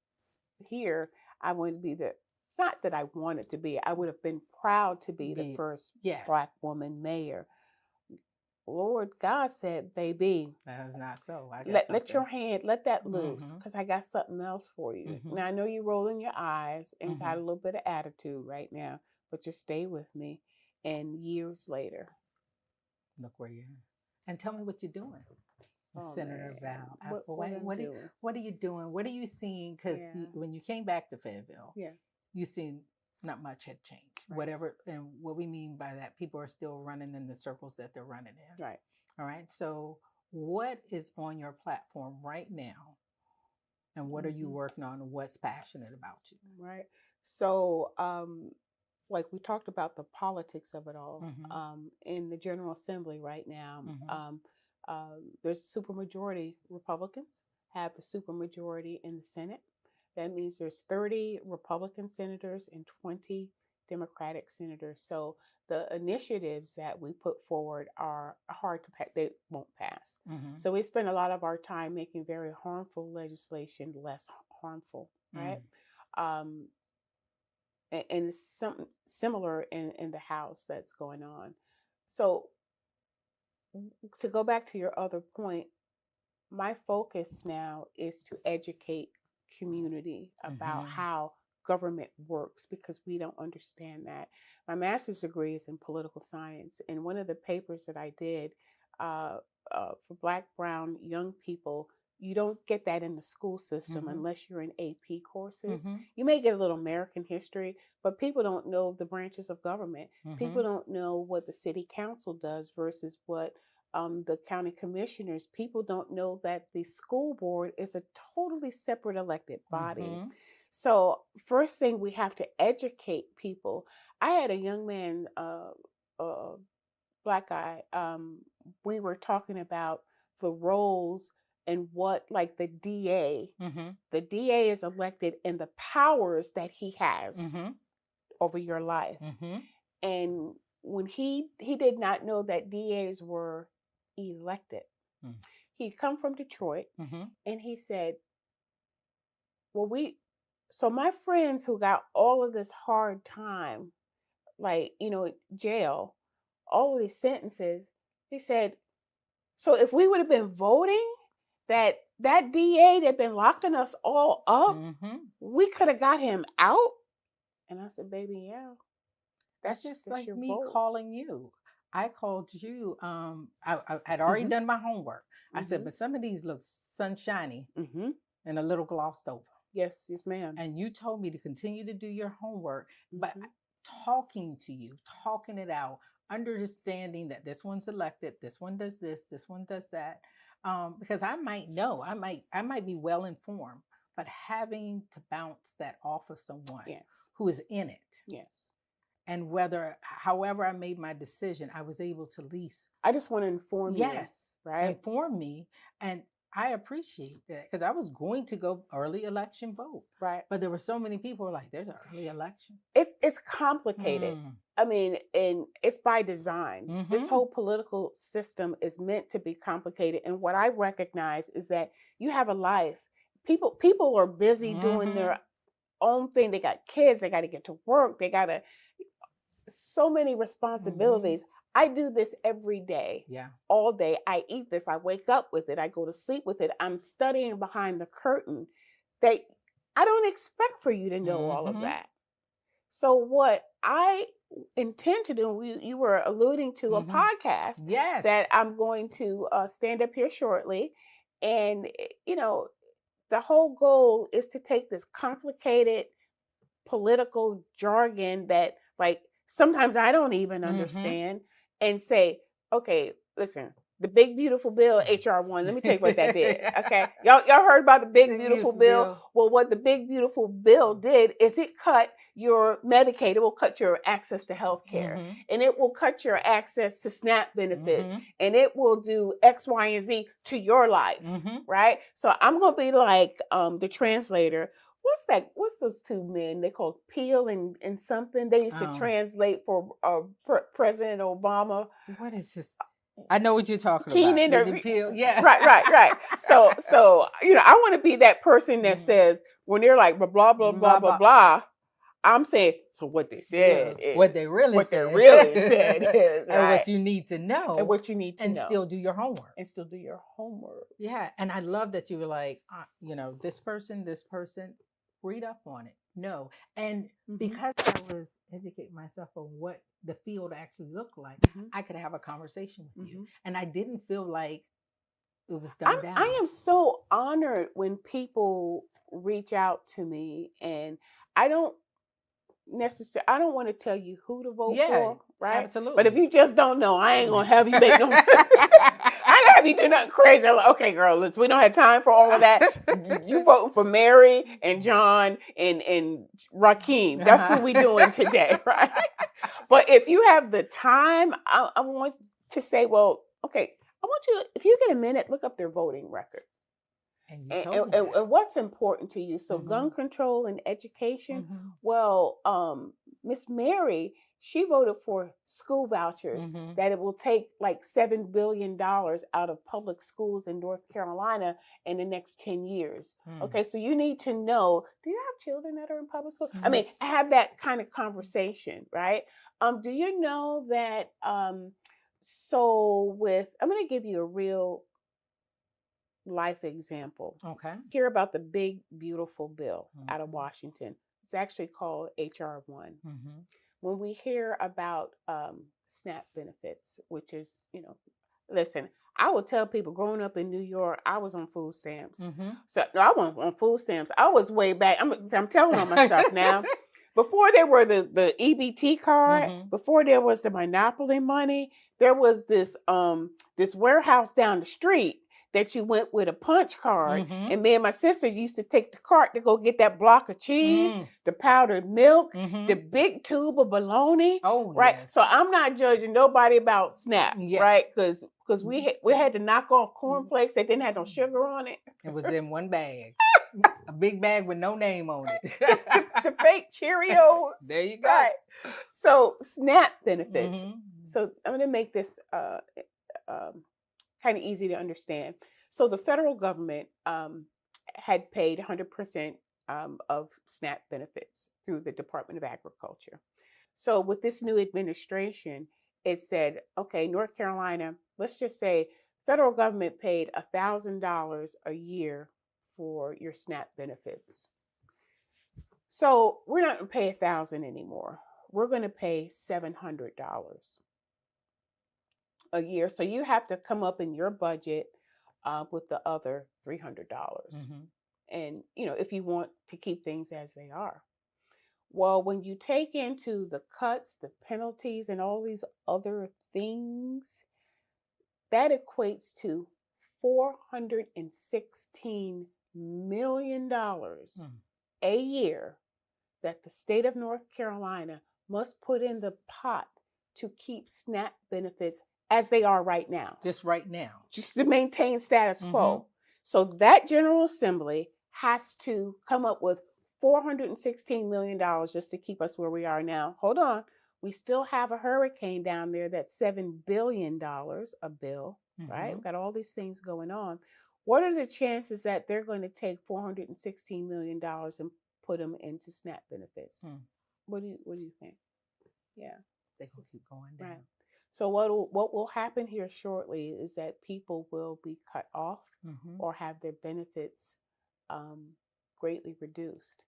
here, I wanted to be not that I wanted to be, I would have been proud to be the first Black woman mayor. Lord God said, baby, that is not so. Let your hand, let that loose, because I got something else for you. Now, I know you're rolling your eyes and got a little bit of attitude right now, but just stay with me. And years later, look where you're. And tell me what you're doing, Senator Val Applewhite. What are you doing? What are you seeing? Because when you came back to Fayetteville, you seen not much had changed. Right. Whatever, and what we mean by that, people are still running in the circles that they're running in. Right. All right. So what is on your platform right now? And what are you working on? What's passionate about you? Right. So, like we talked about the politics of it all, in the General Assembly right now, there's a supermajority. Republicans have the supermajority in the Senate. That means there's 30 Republican senators and 20 Democratic senators. So the initiatives that we put forward are hard to pass. They won't pass. So we spend a lot of our time making very harmful legislation less harmful, right? And it's something similar in the House that's going on. So to go back to your other point, my focus now is to educate community about how government works, because we don't understand that. My master's degree is in political science, and one of the papers that I did for Black, Brown, young people, you don't get that in the school system unless you're in AP courses. You may get a little American history, but people don't know the branches of government. People don't know what the city council does versus what the county commissioners. People don't know that the school board is a totally separate elected body. So first thing, we have to educate people. I had a young man, Black guy, we were talking about the roles and what, like the DA, the DA is elected and the powers that he has over your life. And when he did not know that DAs were elected. He'd come from Detroit and he said, well, so my friends who got all of this hard time, like, you know, jail, all of these sentences, he said, so if we would have been voting, that DA that been locking us all up, we could have got him out. And I said, baby, yeah. That's just like me vote. calling you. I called you. I had already done my homework. I said, but some of these look sunshiny and a little glossed over. Yes, ma'am. And you told me to continue to do your homework, but talking to you, talking it out, understanding that this one's elected, this one does this one does that. Because I might know, I might be well informed, but having to bounce that off of someone who is in it. Yes. And however I made my decision, I was able to at least. I just want to inform you. Yes. Right. Inform me. And I appreciate that, because I was going to go early election vote. Right. But there were so many people who were like, there's an early election. It's complicated. I mean, and it's by design. This whole political system is meant to be complicated. And what I recognize is that you have a life. People are busy doing their own thing. They got kids. They got to get to work. They got to, so many responsibilities. I do this every day, all day. I eat this. I wake up with it. I go to sleep with it. I'm studying behind the curtain. I don't expect for you to know all of that. So what I intend to do, you were alluding to a podcast Yes. that I'm going to stand up here shortly. And, the whole goal is to take this complicated political jargon that, like, sometimes I don't even understand and say, okay, listen, the big beautiful bill, HR1. Let me tell you what that did. Okay, y'all heard about the big beautiful bill? Well, what the big beautiful bill did is it cut your Medicaid. It will cut your access to health care, and it will cut your access to SNAP benefits, and it will do X, Y, and Z to your life, right? So I'm gonna be like the translator. What's those two men? They called Peel and something. They used to translate for President Obama. What is this? I know what you're talking Keenan about. or Peel. Yeah. Right. So I want to be that person that says when they're like blah blah blah blah blah blah. I'm saying, so what they said is what they really said is and what you need to know, and what you need to know, still do your homework, Yeah, and I love that you were like, this person, read up on it. No, and because I was educating myself on what the field actually looked like, I could have a conversation with you, and I didn't feel like it was done down. I am so honored when people reach out to me, and I don't want to tell you who to vote for, right? Absolutely. But if you just don't know, I ain't gonna have you make them. I ain't gonna have you do nothing crazy. I'm like, okay, girl, we don't have time for all of that. You voting for Mary and John and Rakeem. That's who we doing today, right? But if you have the time, I want to say, well, okay, I want you, if you get a minute, look up their voting record. And what's important to you. So gun control and education. Well, Miss Mary, she voted for school vouchers that it will take like $7 billion out of public schools in North Carolina in the next 10 years. Okay, so you need to know, do you have children that are in public school? I mean, have that kind of conversation, right? Do you know that, I'm going to give you a real life example. Okay. Hear about the big, beautiful bill out of Washington. It's actually called HR1. When we hear about SNAP benefits, which is, listen, I would tell people growing up in New York, I was on food stamps. So no, I wasn't on food stamps. I was way back. I'm telling on myself now. Before there were the EBT card, before there was the Monopoly money, there was this warehouse down the street that you went with a punch card. And me and my sisters used to take the cart to go get that block of cheese, the powdered milk, the big tube of bologna. Oh, right. Yes. So I'm not judging nobody about SNAP, right? Because we had to knock off cornflakes that didn't have no sugar on it. It was in one bag. A big bag with no name on it. the fake Cheerios. There you go. Right. So SNAP benefits. So I'm going to make this kind of easy to understand. So the federal government had paid 100% of SNAP benefits through the Department of Agriculture. So with this new administration, it said, okay, North Carolina, let's just say federal government paid $1,000 a year for your SNAP benefits. So we're not going to pay $1,000 anymore. We're going to pay $700 a year. So you have to come up in your budget with the other $300. And, if you want to keep things as they are. Well, when you take into the cuts, the penalties, and all these other things, that equates to $416 million a year that the state of North Carolina must put in the pot to keep SNAP benefits as they are right now. Just right now. Just to maintain status quo. So that General Assembly has to come up with $416 million just to keep us where we are now. Hold on. We still have a hurricane down there that's $7 billion a bill, right? We've got all these things going on. What are the chances that they're going to take $416 million and put them into SNAP benefits? What do you think? Yeah. They can keep going down. Right. So what will happen here shortly is that people will be cut off or have their benefits greatly reduced.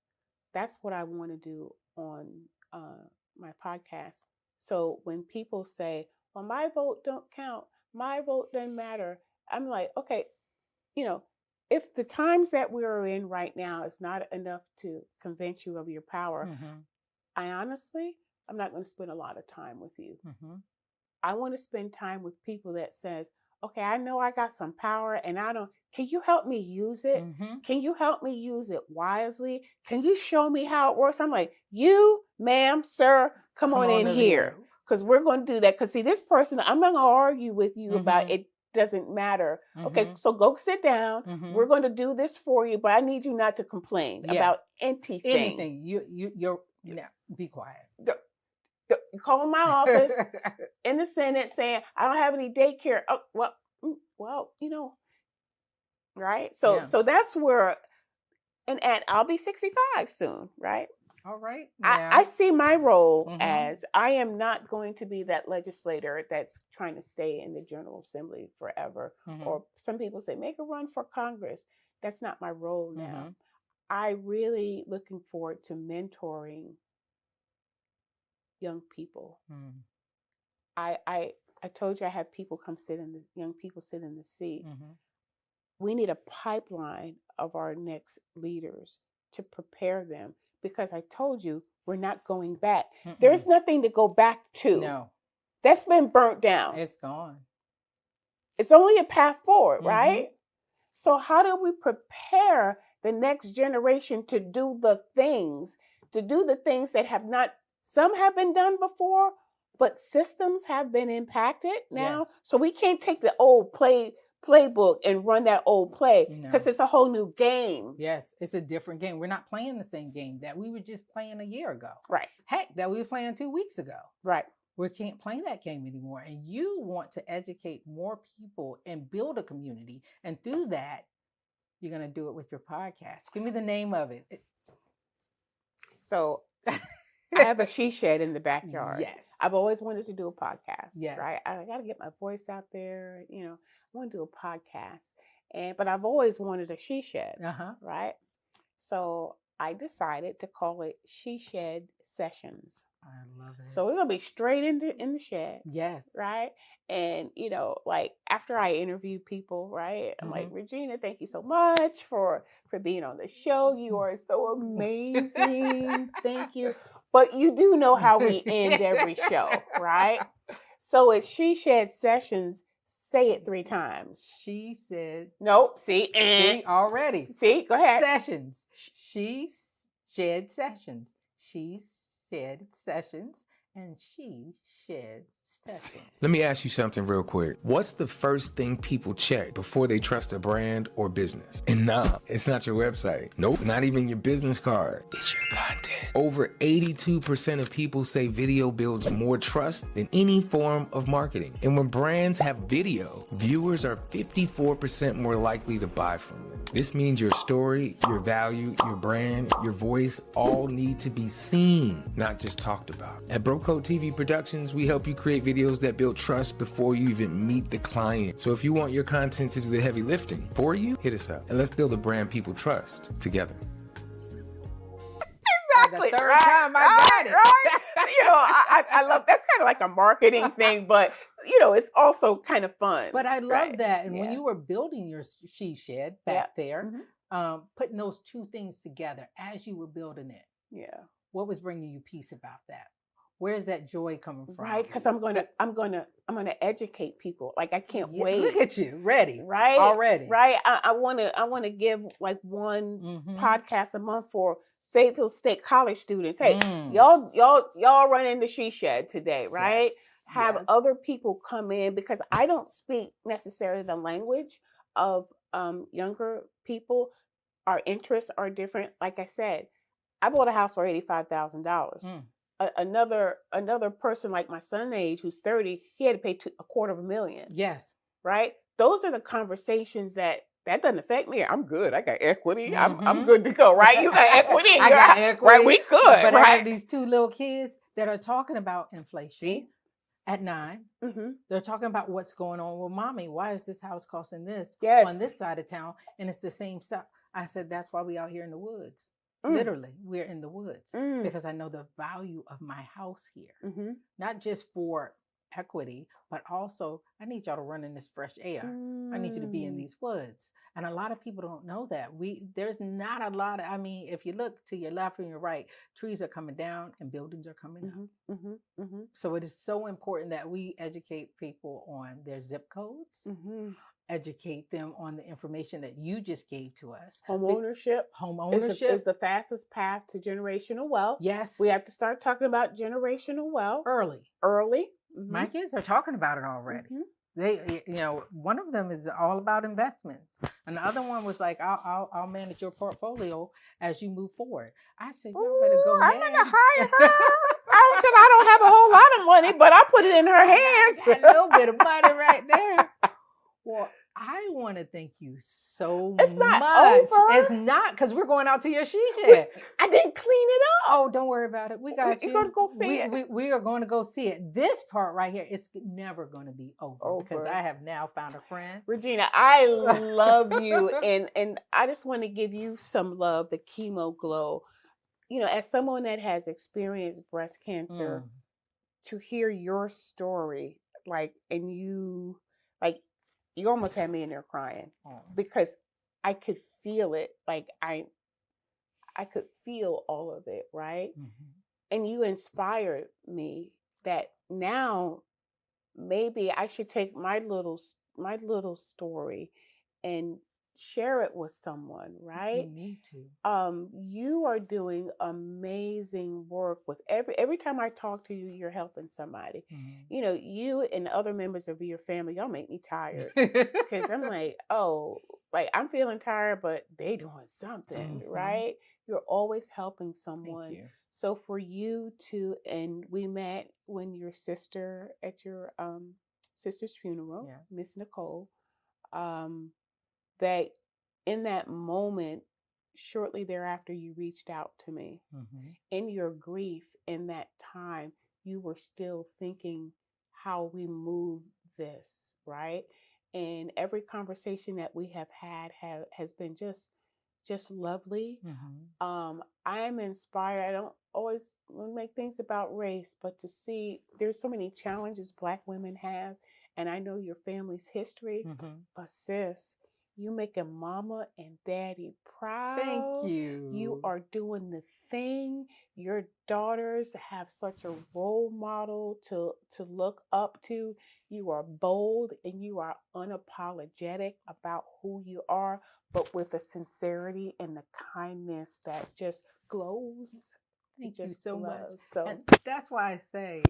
That's what I want to do on my podcast. So when people say, well, my vote don't count, my vote doesn't matter, I'm like, okay, you know, if the times that we're in right now is not enough to convince you of your power, I'm not going to spend a lot of time with you. I want to spend time with people that says, okay, I know I got some power and can you help me use it? Can you help me use it wisely? Can you show me how it works? I'm like, you, ma'am, sir, come on in here. Because we're going to do that. Because see, this person, I'm not going to argue with you about it. Doesn't matter. Okay, so go sit down. We're going to do this for you, but I need you not to complain about anything. Anything. You're be quiet. You call my office in the Senate saying, I don't have any daycare. Oh, well, right? So that's where, and I'll be 65 soon, right? All right. I see my role as I am not going to be that legislator that's trying to stay in the General Assembly forever. Or some people say, make a run for Congress. That's not my role now. I really looking forward to mentoring young people. I told you I have people come young people sit in the seat. We need a pipeline of our next leaders to prepare them, because I told you we're not going back. There's nothing to go back to. No. That's been burnt down. It's gone. It's only a path forward, right? So how do we prepare the next generation to do the things that some have been done before, but systems have been impacted now. Yes. So we can't take the old playbook and run that old play, because it's a whole new game. Yes, it's a different game. We're not playing the same game that we were just playing a year ago. Right. Heck, that we were playing 2 weeks ago. Right. We can't play that game anymore. And you want to educate more people and build a community. And through that, you're going to do it with your podcast. Give me the name of it. So I have a she shed in the backyard. Yes. I've always wanted to do a podcast. Yes. Right. I got to get my voice out there. I want to do a podcast. But I've always wanted a she shed. Right. So I decided to call it She Shed Sessions. I love it. So it's going to be straight in the shed. Yes. Right. And, like after I interview people, right, I'm like, Regina, thank you so much for being on the show. You are so amazing. Thank you. But you do know how we end every show, right? So it's She Shed Sessions. Say it 3 times. She said. Nope. See, already. See, go ahead. Sessions. She shed sessions. She shed sessions. And she sheds sessions. Let me ask you something real quick. What's the first thing people check before they trust a brand or business? And nah, it's not your website. Nope, not even your business card. It's your content. Over 82% of people say video builds more trust than any form of marketing. And when brands have video, viewers are 54% more likely to buy from them. This means your story, your value, your brand, your voice all need to be seen, not just talked about. At Code TV Productions, we help you create videos that build trust before you even meet the client. So if you want your content to do the heavy lifting for you, hit us up and let's build a brand people trust together. Exactly. The third time I got it. Right? I love, that's kind of like a marketing thing, but it's also kind of fun. But I love that. And when you were building your she shed back there, putting those 2 things together as you were building it. What was bringing you peace about that? Where's that joy coming from? Right, because I'm gonna educate people. Like I can't wait. Look at you, ready? Right, already. Right. I want to give like one podcast a month for Fayetteville State College students. Hey, y'all run into She Shed today, right? Yes. Have other people come in, because I don't speak necessarily the language of younger people. Our interests are different. Like I said, I bought a house for $85,000. Another person like my son's age, who's 30, he had to pay $250,000. Yes. Right. Those are the conversations that doesn't affect me. I'm good. I got equity. I'm good to go. Right. You got equity. I got equity. Right. We good. But right? I have these 2 little kids that are talking about inflation at 9. They're talking about what's going on with mommy. Why is this house costing this on this side of town? And it's the same stuff. I said, that's why we out here in the woods. Literally, we're in the woods Mm. because I know the value of my house here, Mm-hmm. not just for equity, but also I need y'all to run in this fresh air. I need you to be in these woods. And a lot of people don't know that. There's not a lot of, I mean, if you look to your left and your right, trees are coming down and buildings are coming up. Mm-hmm. Mm-hmm. So it is so important that we educate people on their zip codes, Mm-hmm. educate them on the information that you just gave to us. Home ownership. Home ownership is the fastest path to generational wealth. Yes. We have to start talking about generational wealth early. Mm-hmm. My kids are talking about it already. Mm-hmm. They, one of them is all about investments, and the other one was like, "I'll manage your portfolio as you move forward." I said, "You better go ahead." I'm gonna hire her. I don't have a whole lot of money, but I'll put it in her hands. I got a little bit of money right there. Well, I want to thank you so much. It's not over. It's not, because we're going out to your she shed. I didn't clean it up. Oh, don't worry about it. We got you. You're gonna go see it. We are going to go see it. This part right here, it's never going to be over because I have now found a friend. Regina, I love you, and I just want to give you some love. The Chemo GLOW. As someone that has experienced breast cancer, to hear your story, and you almost had me in there crying because I could feel it. I could feel all of it, right? Mm-hmm. And you inspired me that now maybe I should take my little story and share it with someone, right? You need to. You are doing amazing work with every time I talk to you, you're helping somebody. Mm-hmm. You and other members of your family, y'all make me tired because I'm like, I'm feeling tired, but they doing something, mm-hmm. right? You're always helping someone. Thank you. So for you to, and we met when your sister at your sister's funeral, Miss Nicole, that in that moment, shortly thereafter, you reached out to me. Mm-hmm. In your grief, in that time, you were still thinking how we move this, right? And every conversation that we have had has been just lovely. Mm-hmm. I am inspired. I don't always make things about race, but to see there's so many challenges Black women have, and I know your family's history, mm-hmm. but sis, you making mama and daddy proud. Thank you. You are doing the thing. Your daughters have such a role model to look up to. You are bold and you are unapologetic about who you are, but with the sincerity and the kindness that just glows. Thank you so much. So and that's why I say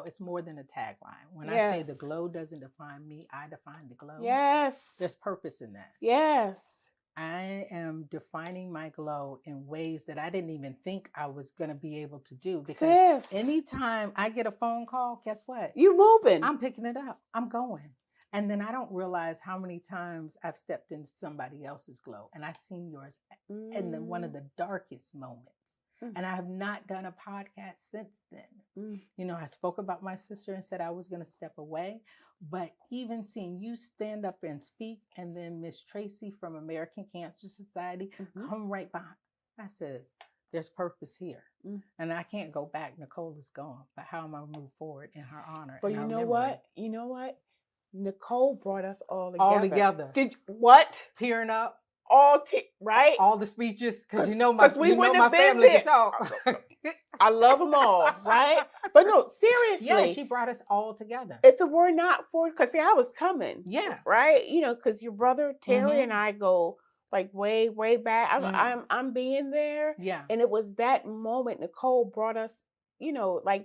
it's more than a tagline. When I say the glow doesn't define me, I define the glow. Yes. There's purpose in that. Yes. I am defining my glow in ways that I didn't even think I was going to be able to do. Because anytime I get a phone call, guess what? You moving. I'm picking it up. I'm going. And then I don't realize how many times I've stepped into somebody else's glow. And I've seen yours in one of the darkest moments. And I have not done a podcast since then. I spoke about my sister and said I was going to step away. But even seeing you stand up and speak, and then Miss Tracy from American Cancer Society come right behind, I said, there's purpose here. And I can't go back. Nicole is gone. But how am I going to move forward in her honor? But you know what? Nicole brought us all together. All together. What? Tearing up. Right? All the speeches, because my family there. can talk. I love them all, right? But no, seriously. Yeah, she brought us all together. If it were not for, because I was coming. Yeah. Right? Because your brother Terry and I go way, way back. I'm being there. Yeah. And it was that moment Nicole brought us,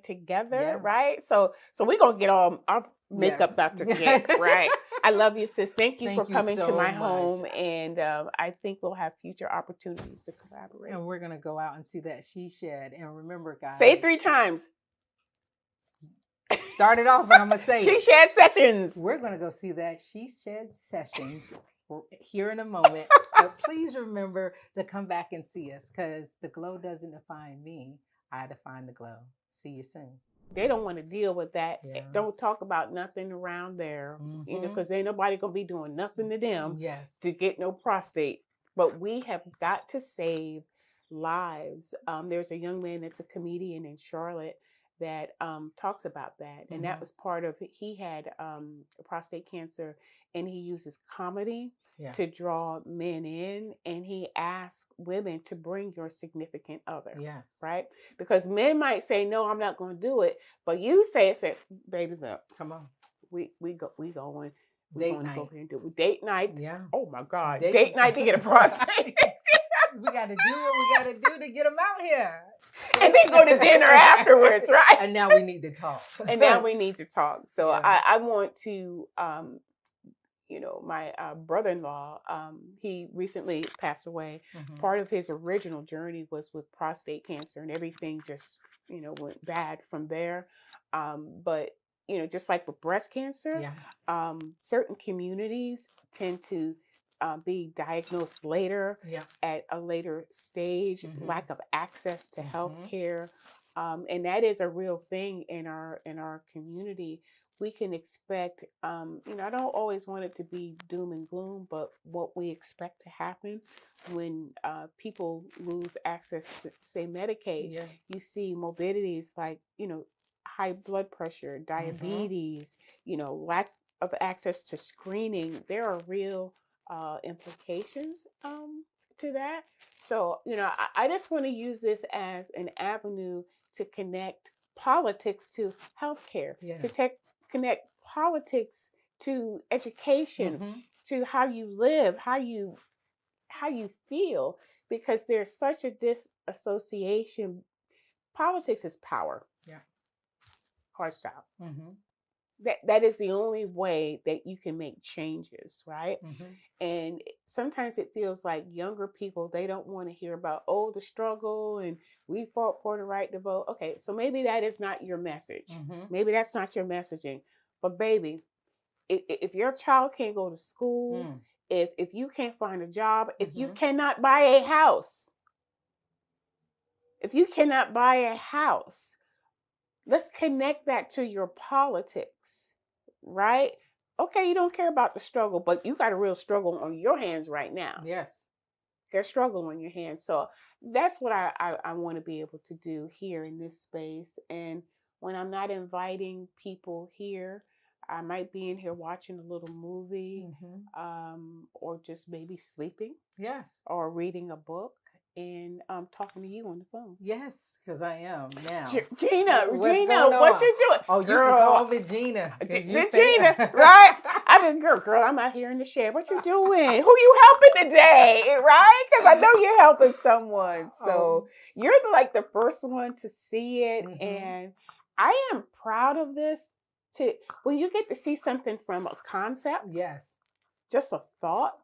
together, right? So we're going to get all our makeup out to get, right? I love you, sis. Thank you for coming to my home. And I think we'll have future opportunities to collaborate. And we're going to go out and see that she shed. And remember, guys. Say it 3 times. Start it off and I'm going to say She Shed Sessions. We're going to go see that She Shed Sessions here in a moment. But please remember to come back and see us, because the glow doesn't define me. I define the glow. See you soon. They don't want to deal with that. Yeah. Don't talk about nothing around there, because ain't nobody going to be doing nothing to them to get no prostate. But we have got to save lives. There's a young man that's a comedian in Charlotte that talks about that, and that was part of. He had prostate cancer, and he uses comedy to draw men in, and he asks women to bring your significant other. Yes. Right? Because men might say, "No, I'm not going to do it," but you say, "Baby, look, come on, we going." Date We're going to night. go here and do it. Date night. Yeah. Oh my God. Date night to get a prostate. We got to do what we got to do to get them out here. And then go to dinner afterwards, right? And now we need to talk. So I want to, my brother-in-law, he recently passed away. Part of his original journey was with prostate cancer, and everything just, went bad from there. But just like with breast cancer, certain communities tend to be diagnosed later at a later stage, lack of access to health care. And that is a real thing in our community. We can expect, I don't always want it to be doom and gloom, but what we expect to happen when people lose access to, say, Medicaid, you see morbidities like, high blood pressure, diabetes, lack of access to screening. There are real implications to that. So, I just want to use this as an avenue to connect politics to healthcare, to connect politics to education, to how you live, how you feel, because there's such a disassociation. Politics is power. Hard stop. That is the only way that you can make changes, right? And sometimes it feels like younger people, they don't want to hear about, the struggle and we fought for the right to vote. Okay, so maybe that is not your message. Maybe that's not your messaging. But baby, if your child can't go to school, if you can't find a job, if you cannot buy a house, let's connect that to your politics, right? Okay, you don't care about the struggle, but you got a real struggle on your hands right now. Yes. There's struggle on your hands. So that's what I want to be able to do here in this space. And when I'm not inviting people here, I might be in here watching a little movie, or just maybe sleeping. Yes. Or reading a book. And talking to you on the phone. Yes, because I am now. Gina, what you doing? Oh, you can call me Gina. Gina, right? Girl, I'm out here in the shed. What you doing? Who you helping today, right? Because I know you're helping someone. So you're like the first one to see it. And I am proud of this. When you get to see something from a concept, just a thought,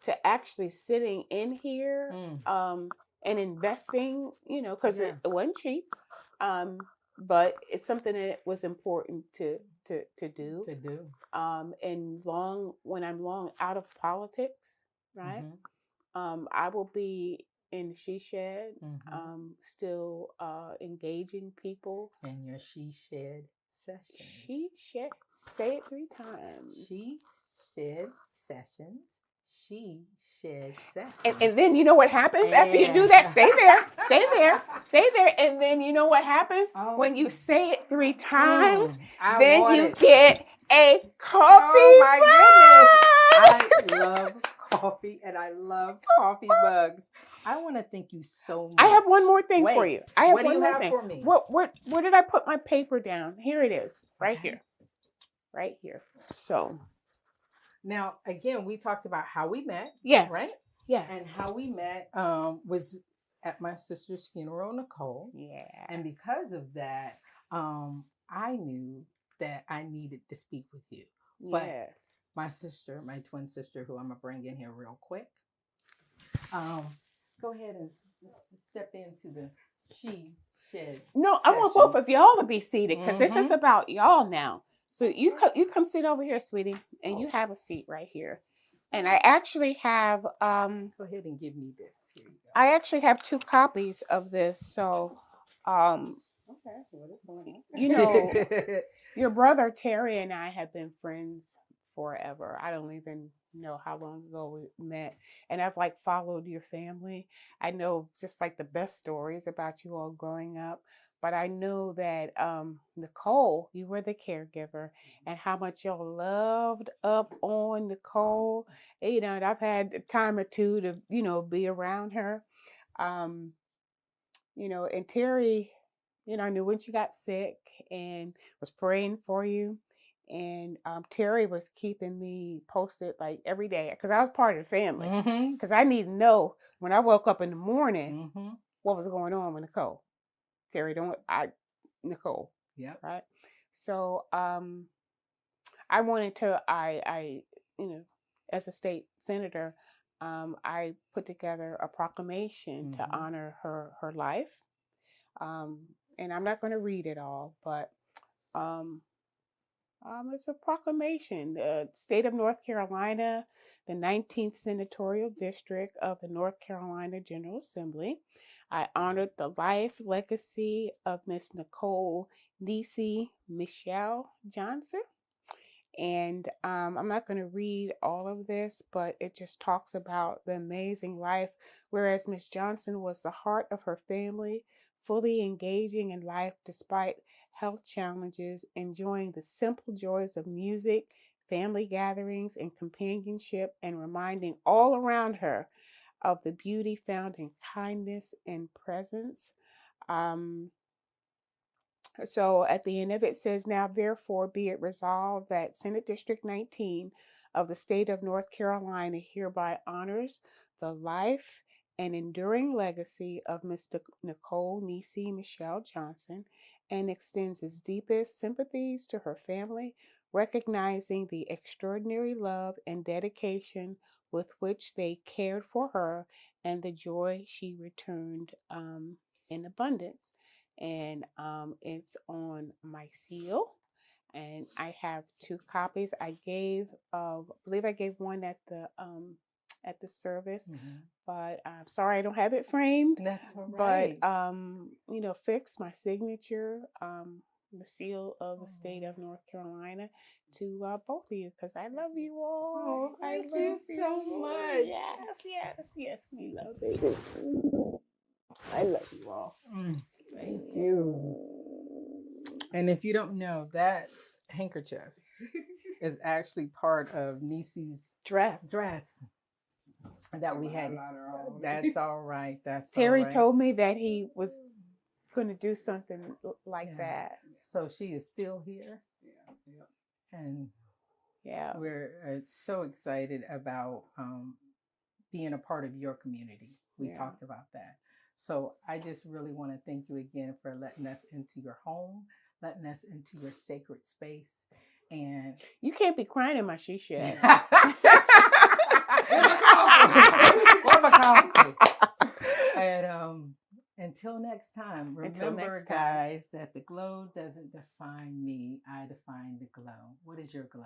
to actually sitting in here and investing, because it wasn't cheap, but it's something that was important to do. And when I'm long out of politics, right? I will be in She Shed, still engaging people. In your She Shed sessions. She Shed, say it 3 times. She Shed sessions. She Shed sessions. And then you know what happens after you do that? Stay there. And then you know what happens? When you say it 3 times, then you get a coffee. Oh my goodness. I love coffee and I love coffee mugs. I want to thank you so much. I have one more thing for you. What do you have for me? Where did I put my paper down? Here it is. Right here. So now, again, we talked about how we met. Yes. Right? Yes. And how we met was at my sister's funeral, Nicole. Yeah. And because of that, I knew that I needed to speak with you. But my sister, my twin sister, who I'm going to bring in here real quick, go ahead and step into the She Shed. No, I want both of y'all to be seated because this is about y'all now. So you come sit over here, sweetie, and you have a seat right here. And I actually have go ahead and give me this. Here you go. I actually have 2 copies of this. So okay, what is going on? Your brother Terry and I have been friends forever. I don't even know how long ago we met, and I've like followed your family. I know just like the best stories about you all growing up, but I know that Nicole, you were the caregiver, and how much y'all loved up on Nicole. You know, and I've had a time or two to, you know, be around her. Um, you know, and Terry, you know, I knew when she got sick and was praying for you. And Terry was keeping me posted like every day because I was part of the family. Because I need to know when I woke up in the morning what was going on with Nicole. Terry, Nicole. Yeah. Right. So I wanted to, you know, as a state senator, I put together a proclamation to honor her life. And I'm not going to read it all, but it's a proclamation. The state of North Carolina, the 19th Senatorial District of the North Carolina General Assembly. I honored the life legacy of Miss Nicole Niecy Michelle Johnson. And I'm not going to read all of this, but it just talks about the amazing life. Whereas Miss Johnson was the heart of her family, fully engaging in life despite health challenges, enjoying the simple joys of music, family gatherings, and companionship, and reminding all around her of the beauty found in kindness and presence. So at the end of it says, now therefore be it resolved that Senate District 19 of the state of North Carolina hereby honors the life and enduring legacy of Miss Nicole Niecy Michelle Johnson and extends its deepest sympathies to her family, recognizing the extraordinary love and dedication with which they cared for her and the joy she returned in abundance. And it's on my seal, and I have 2 copies. I believe I gave one at the service, but I'm sorry I don't have it framed. That's all right. But you know, fix my signature, the seal of the state of North Carolina, to both of you, because I love you all. Thank you so much. Yes, we love you. I love you all. Thank you. And if you don't know, that handkerchief is actually part of Niecy's dress that we had. That's all right. Terry told me that he was going to do something like that. So she is still here. And we're so excited about being a part of your community. We talked about that. So I just really want to thank you again for letting us into your home, letting us into your sacred space. And you can't be crying in my she shed. And until next time, remember, guys, that the glow doesn't define me. I define the glow. What is your glow?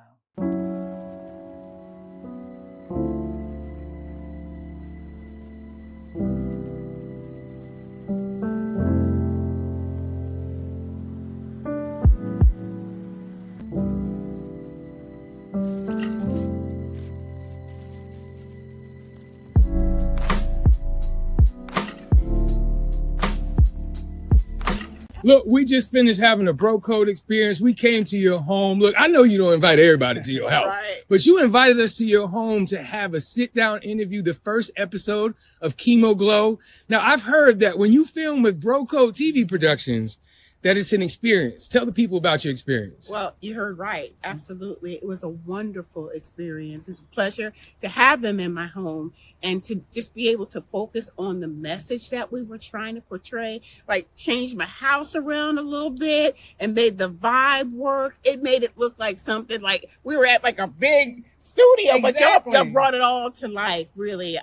Look, we just finished having a bro code experience. We came to your home. Look, I know you don't invite everybody to your house, but you invited us to your home to have a sit-down interview, the first episode of Chemo GLOW. Now, I've heard that when you film with Bro Code TV Productions, that it's an experience. Tell the people about your experience. Well, you heard right. Absolutely. It was a wonderful experience. It's a pleasure to have them in my home and to just be able to focus on the message that we were trying to portray, like change my house around a little bit and made the vibe work. It made it look like something like we were at like a big studio, but y'all brought it all to life, really.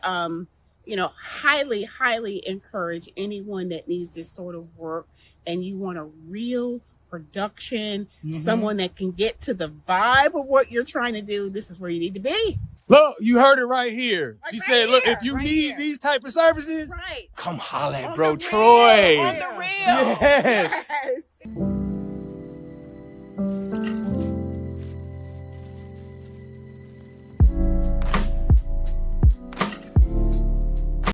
You know, highly, highly encourage anyone that needs this sort of work and you want a real production, someone that can get to the vibe of what you're trying to do, this is where you need to be. Look, you heard it right here. Like she right said, look, here, if you right need here. these type of services, Right. come holler at On Bro the Troy. real, on the real. Yes. Yes.